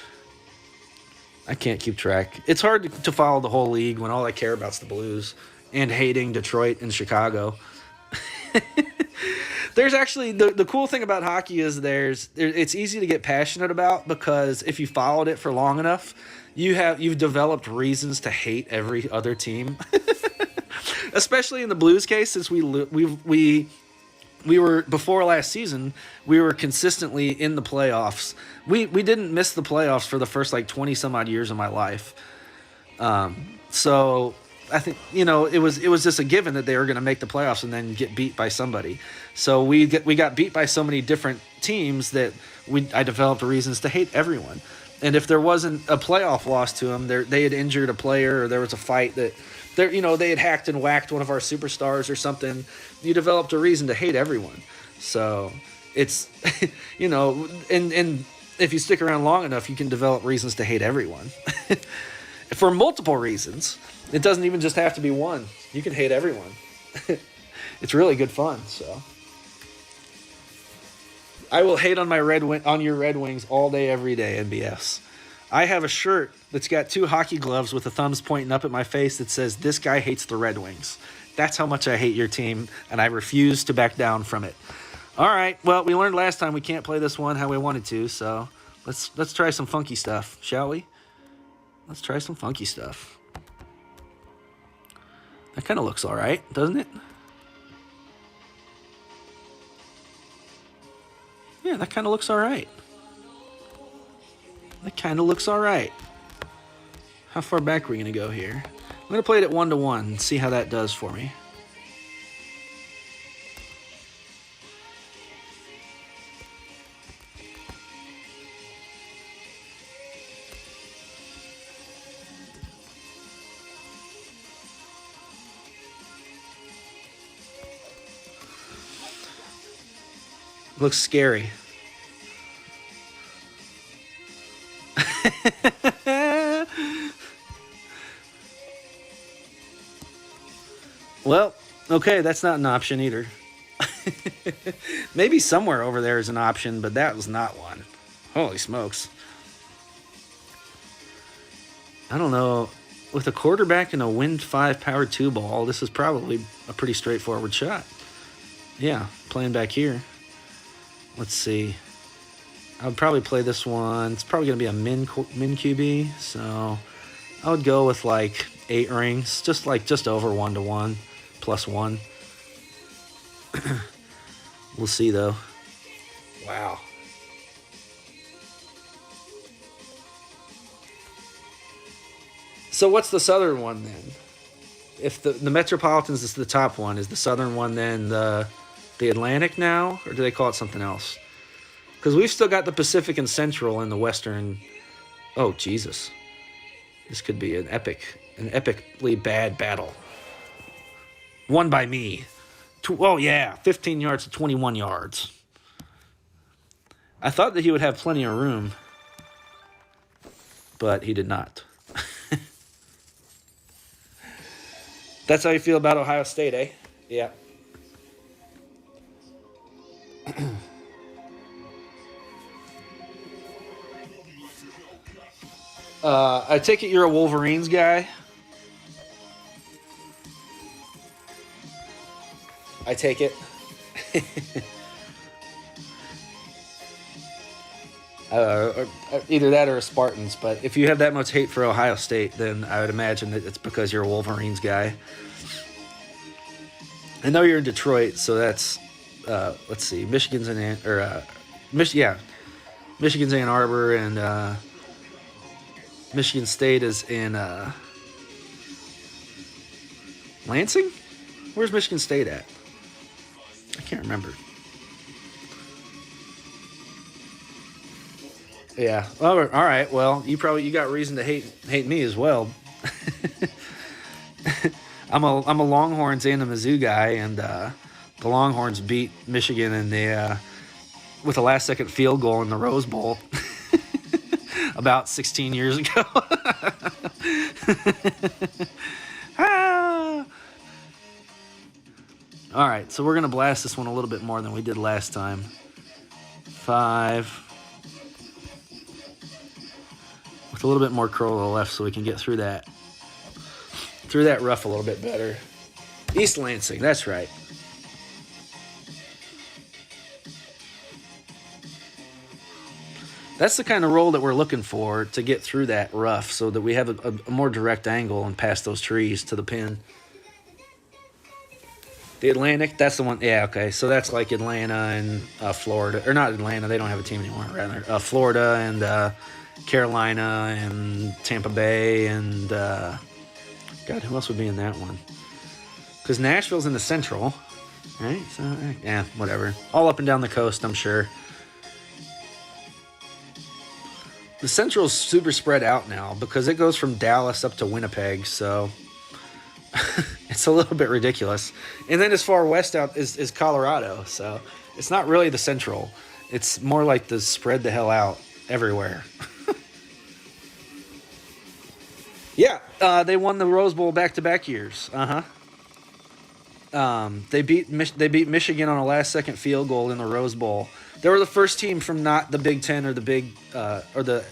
I can't keep track. It's hard to follow the whole league when all I care about is the Blues and hating Detroit and Chicago. There's actually the cool thing about hockey is it's easy to get passionate about because if you followed it for long enough, you've developed reasons to hate every other team. Especially in the Blues case, since we were before last season, we were consistently in the playoffs. We didn't miss the playoffs for the first 20 some odd years of my life. So I think it was just a given that they were going to make the playoffs and then get beat by somebody. So we got beat by so many different teams that I developed reasons to hate everyone. And if there wasn't a playoff loss to them, they had injured a player or there was a fight that they had hacked and whacked one of our superstars or something, you developed a reason to hate everyone. So it's, and if you stick around long enough, you can develop reasons to hate everyone. For multiple reasons. It doesn't even just have to be one. You can hate everyone. It's really good fun, so. I will hate on your Red Wings all day, every day, NBS. I have a shirt that's got 2 hockey gloves with the thumbs pointing up at my face that says, "This guy hates the Red Wings." That's how much I hate your team, and I refuse to back down from it. All right, well, we learned last time we can't play this one how we wanted to, so let's try some funky stuff, shall we? Let's try some funky stuff. That kind of looks all right, doesn't it? Yeah, that kind of looks all right. That kind of looks all right. How far back are we going to go here? I'm going to play it at 1-1 and see how that does for me. Looks scary. Well, okay, that's not an option either. Maybe somewhere over there is an option, but that was not one. Holy smokes. I don't know. With a quarterback and a Wind 5 Power 2 ball, this is probably a pretty straightforward shot. Yeah, playing back here. Let's see. I would probably play this one. It's probably going to be a min QB, so I would go with 8 rings, just over 1-1. +1. We'll see, though. Wow. So what's the Southern one then? If the Metropolitans is the top one, is the Southern one then the Atlantic now? Or do they call it something else? Because we've still got the Pacific and Central and the Western. Oh, Jesus. This could be an epically bad battle. Won by me. Oh, yeah, 15 yards to 21 yards. I thought that he would have plenty of room, but he did not. That's how you feel about Ohio State, eh? Yeah. I take it you're a Wolverines guy? I take it. Either that or a Spartans, but if you have that much hate for Ohio State, then I would imagine that it's because you're a Wolverines guy. I know you're in Detroit, so that's let's see, Michigan's in Michigan's Ann Arbor, and Michigan State is in Lansing. Where's Michigan State at? I can't remember. Yeah. All right. Well, you got reason to hate me as well. I'm a Longhorns and a Mizzou guy, and the Longhorns beat Michigan in with a last-second field goal in the Rose Bowl about 16 years ago. All right, so we're gonna blast this one a little bit more than we did last time. 5. With a little bit more curl to the left so we can get through that rough a little bit better. East Lansing, that's right. That's the kind of roll that we're looking for to get through that rough so that we have a more direct angle and past those trees to the pin. The Atlantic, that's the one. Yeah, okay. So that's like Atlanta and Florida. Or not Atlanta, they don't have a team anymore, rather. Florida and Carolina and Tampa Bay and God, who else would be in that one? Because Nashville's in the Central, right? So yeah, whatever. All up and down the coast, I'm sure. The Central's super spread out now because it goes from Dallas up to Winnipeg, so it's a little bit ridiculous. And then as far west out is Colorado, so it's not really the Central. It's more like the spread the hell out everywhere. Yeah, they won the Rose Bowl back-to-back years. They beat Michigan on a last-second field goal in the Rose Bowl. They were the first team from not the Big Ten or the Big or the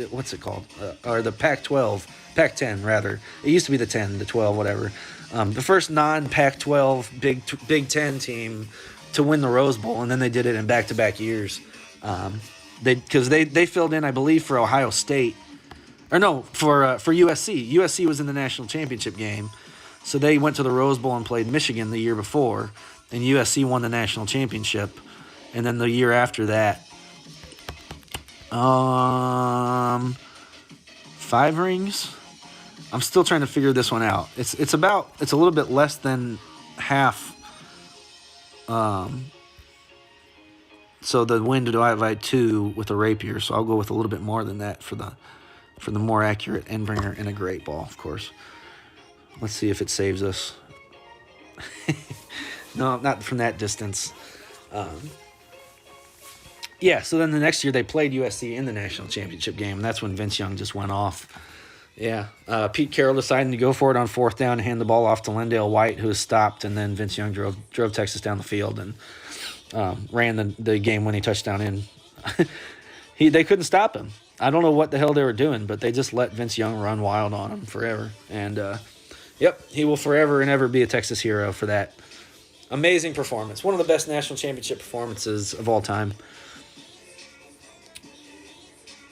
what's it called or the Pac-12, Pac-10 rather. It used to be the 10, the 12, whatever. The first non-Pac-12 Big Ten team to win the Rose Bowl, and then they did it in back-to-back years. Because they filled in, I believe, for Ohio State. Or no, for USC. USC was in the national championship game. So they went to the Rose Bowl and played Michigan the year before. And USC won the national championship. And then the year after that, 5 rings? I'm still trying to figure this one out. It's a little bit less than half. So the win divided by 2 with a rapier. So I'll go with a little bit more than that for the more accurate endbringer and a great ball, of course. Let's see if it saves us. No, not from that distance. Yeah, so then the next year they played USC in the national championship game, and that's when Vince Young just went off. Yeah, Pete Carroll decided to go for it on 4th down and hand the ball off to Lendale White, who was stopped, and then Vince Young drove Texas down the field and ran the game-winning touchdown in. They couldn't stop him. I don't know what the hell they were doing, but they just let Vince Young run wild on him forever. And, yep, he will forever and ever be a Texas hero for that amazing performance. One of the best national championship performances of all time.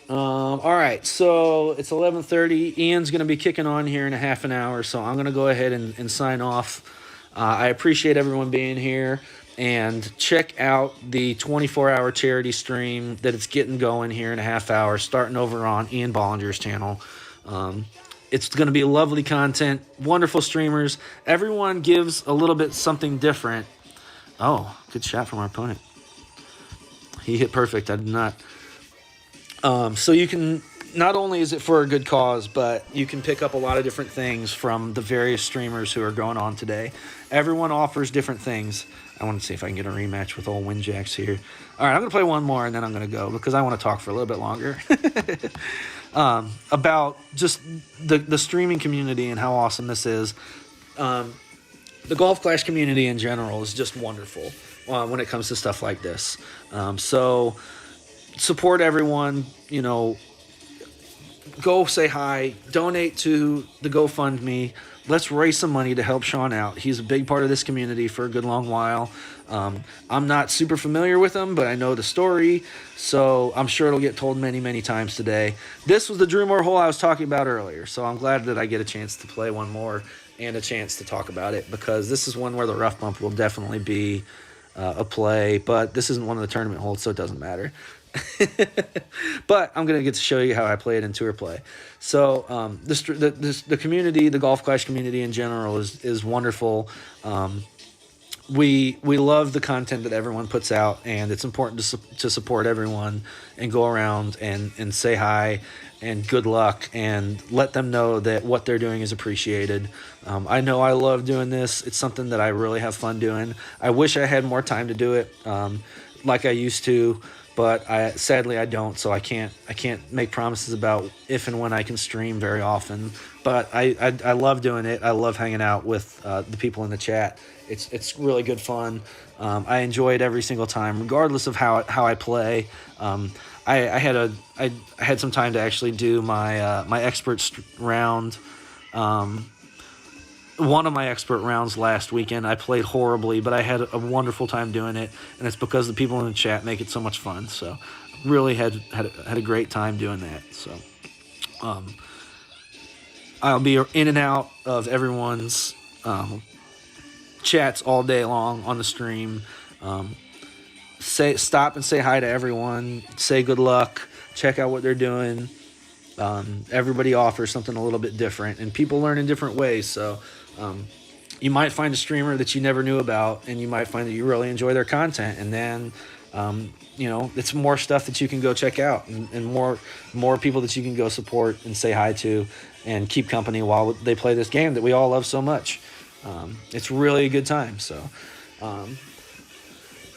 All right, so it's 11:30. Ian's going to be kicking on here in a half an hour, so I'm going to go ahead and sign off. I appreciate everyone being here, and check out the 24-hour charity stream that it's getting going here in a half hour, starting over on Ian Bollinger's channel. It's going to be lovely content, wonderful streamers. Everyone gives a little bit something different. Oh, good shot from our opponent. He hit perfect. I did not. So you can, not only is it for a good cause, but you can pick up a lot of different things from the various streamers who are going on today. Everyone offers different things. I want to see if I can get a rematch with old Windjacks here. All right, I'm going to play one more, and then I'm going to go because I want to talk for a little bit longer about just the streaming community and how awesome this is. The Golf Clash community in general is just wonderful when it comes to stuff like this. So support everyone, you know, go say hi, donate to the GoFundMe. Let's raise some money to help Sean out. He's a big part of this community for a good long while. I'm not super familiar with him, but I know the story, so I'm sure it'll get told many, many times today. This was the Drew Moore hole I was talking about earlier, so I'm glad that I get a chance to play one more and a chance to talk about it, because this is one where the rough bump will definitely be a play, but this isn't one of the tournament holes, so it doesn't matter. But I'm going to get to show you how I play it in tour play. So the community, the Golf Clash community in general is wonderful. We love the content that everyone puts out, and it's important to support everyone and go around and say hi and good luck and let them know that what they're doing is appreciated. I know I love doing this. It's something that I really have fun doing. I wish I had more time to do it like I used to, but sadly I don't, so I can't make promises about if and when I can stream very often. But I love doing it. I love hanging out with the people in the chat. It's really good fun. I enjoy it every single time, regardless of how I play. I had some time to actually do my expert round. One of my expert rounds last weekend. I played horribly, but I had a wonderful time doing it, and it's because the people in the chat make it so much fun. So really had a great time doing that. So I'll be in and out of everyone's chats all day long on the stream. Stop and say hi to everyone, say good luck, check out what they're doing. Everybody offers something a little bit different, and people learn in different ways. So you might find a streamer that you never knew about, and you might find that you really enjoy their content, and then it's more stuff that you can go check out, and more people that you can go support and say hi to and keep company while they play this game that we all love so much. It's really a good time. So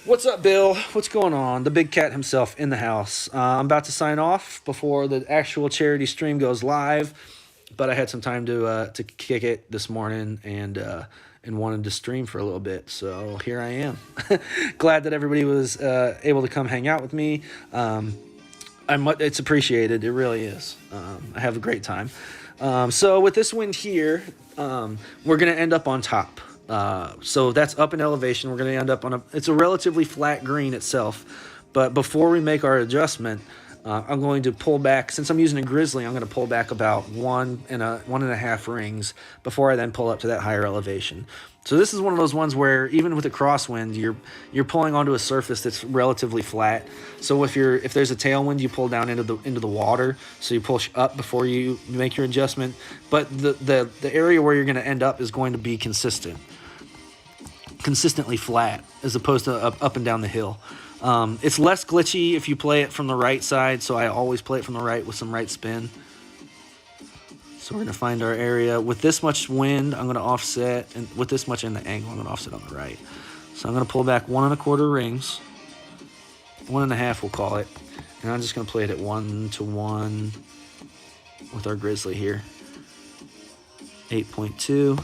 what's up, Bill? What's going on? The big cat himself in the house. I'm about to sign off before the actual charity stream goes live, but I had some time to kick it this morning and wanted to stream for a little bit. So here I am. Glad that everybody was able to come hang out with me. It's appreciated. It really is. I have a great time. So with this wind here, we're going to end up on top. So that's up in elevation. We're going to end up on it's a relatively flat green itself, but before we make our adjustment, I'm going to pull back. Since I'm using a Grizzly, I'm going to pull back about 1.5 rings before I then pull up to that higher elevation. So this is one of those ones where even with a crosswind, you're pulling onto a surface that's relatively flat. So if there's a tailwind, you pull down into the water. So you push up before you make your adjustment. But the area where you're going to end up is going to be consistently flat as opposed to up and down the hill. It's less glitchy if you play it from the right side, so I always play it from the right with some right spin. So we're going to find our area. With this much wind, I'm going to offset, and with this much in the angle, I'm going to offset on the right. So I'm going to pull back 1.25 rings, 1.5 we'll call it, and I'm just going to play it at 1-to-1 with our Grizzly here. 8.2.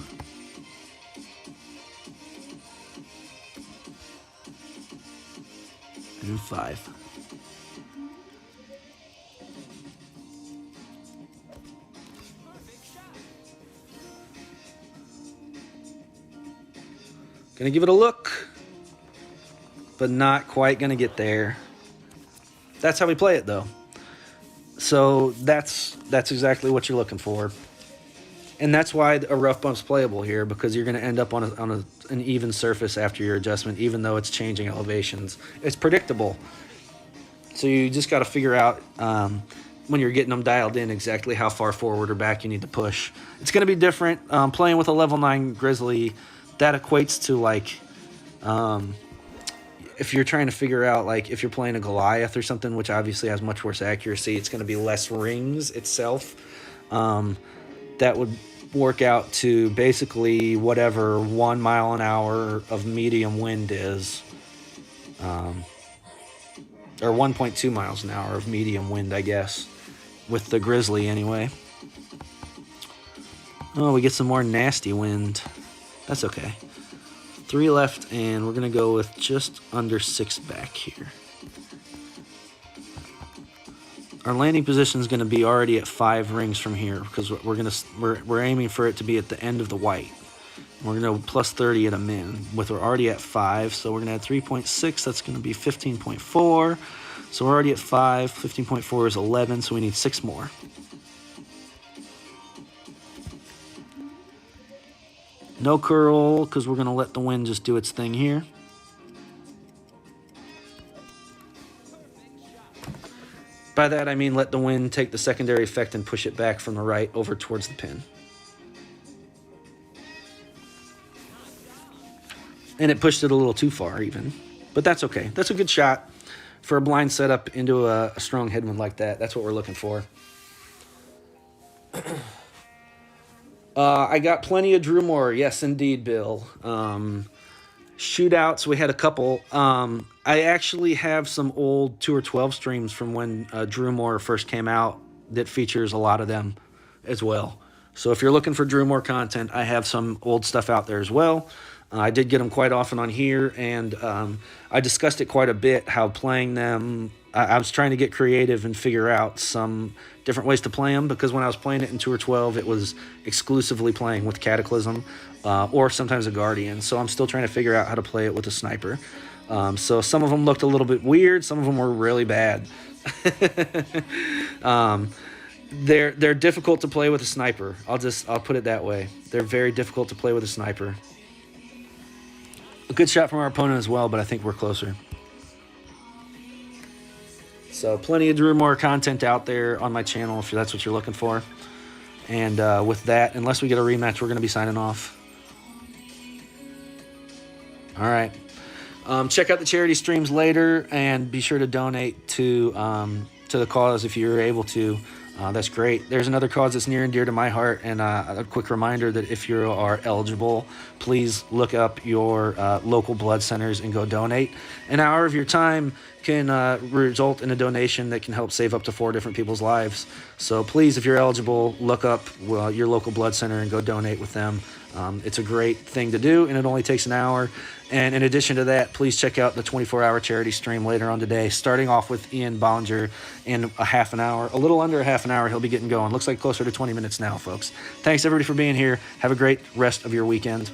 And 5. Gonna give it a look, but not quite gonna get there. That's how we play it, though. So that's exactly what you're looking for. And that's why a rough bump's playable here, because you're going to end up on an even surface after your adjustment, even though it's changing elevations. It's predictable. So you just got to figure out when you're getting them dialed in exactly how far forward or back you need to push. It's going to be different. Playing with a level 9 Grizzly, that equates to like if you're trying to figure out, like if you're playing a Goliath or something, which obviously has much worse accuracy, it's going to be less rings itself. That would work out to basically whatever 1 mile an hour of medium wind is, or 1.2 miles an hour of medium wind, I guess, with the Grizzly anyway. Oh, we get some more nasty wind. That's okay. 3 left, and we're going to go with just under 6 back here. Our landing position is going to be already at 5 rings from here, because we're aiming for it to be at the end of the white. We're going to plus 30 at a min. We're already at 5, so we're going to add 3.6. That's going to be 15.4. So we're already at 5. 15.4 is 11, so we need 6 more. No curl, because we're going to let the wind just do its thing here. By that, I mean let the wind take the secondary effect and push it back from the right over towards the pin. And it pushed it a little too far even, but that's okay. That's a good shot for a blind setup into a strong headwind like that. That's what we're looking for. I got plenty of Drew Moore. Yes, indeed, Bill. Shootouts, we had a couple. I actually have some old Tour 12 streams from when Drew Moore first came out that features a lot of them as well. So if you're looking for Drew Moore content, I have some old stuff out there as well. I did get them quite often on here, and I discussed it quite a bit, how playing them, I was trying to get creative and figure out some different ways to play them, because when I was playing it in Tour 12, it was exclusively playing with Cataclysm or sometimes a Guardian. So I'm still trying to figure out how to play it with a sniper. So some of them looked a little bit weird. Some of them were really bad. They're difficult to play with a sniper. I'll put it that way. They're very difficult to play with a sniper. A good shot from our opponent as well, but I think we're closer. So plenty of Drew Moore content out there on my channel if that's what you're looking for. And with that, unless we get a rematch, we're going to be signing off. All right. Check out the charity streams later, and be sure to donate to the cause if you're able to. That's great. There's another cause that's near and dear to my heart, and a quick reminder that if you are eligible, please look up your local blood centers and go donate. An hour of your time can result in a donation that can help save up to 4 different people's lives. So please, if you're eligible, look up your local blood center and go donate with them. It's a great thing to do, and it only takes an hour. And in addition to that, please check out the 24-hour charity stream later on today, starting off with Ian Bollinger in a half an hour. A little under a half an hour, he'll be getting going. Looks like closer to 20 minutes now, folks. Thanks, everybody, for being here. Have a great rest of your weekend.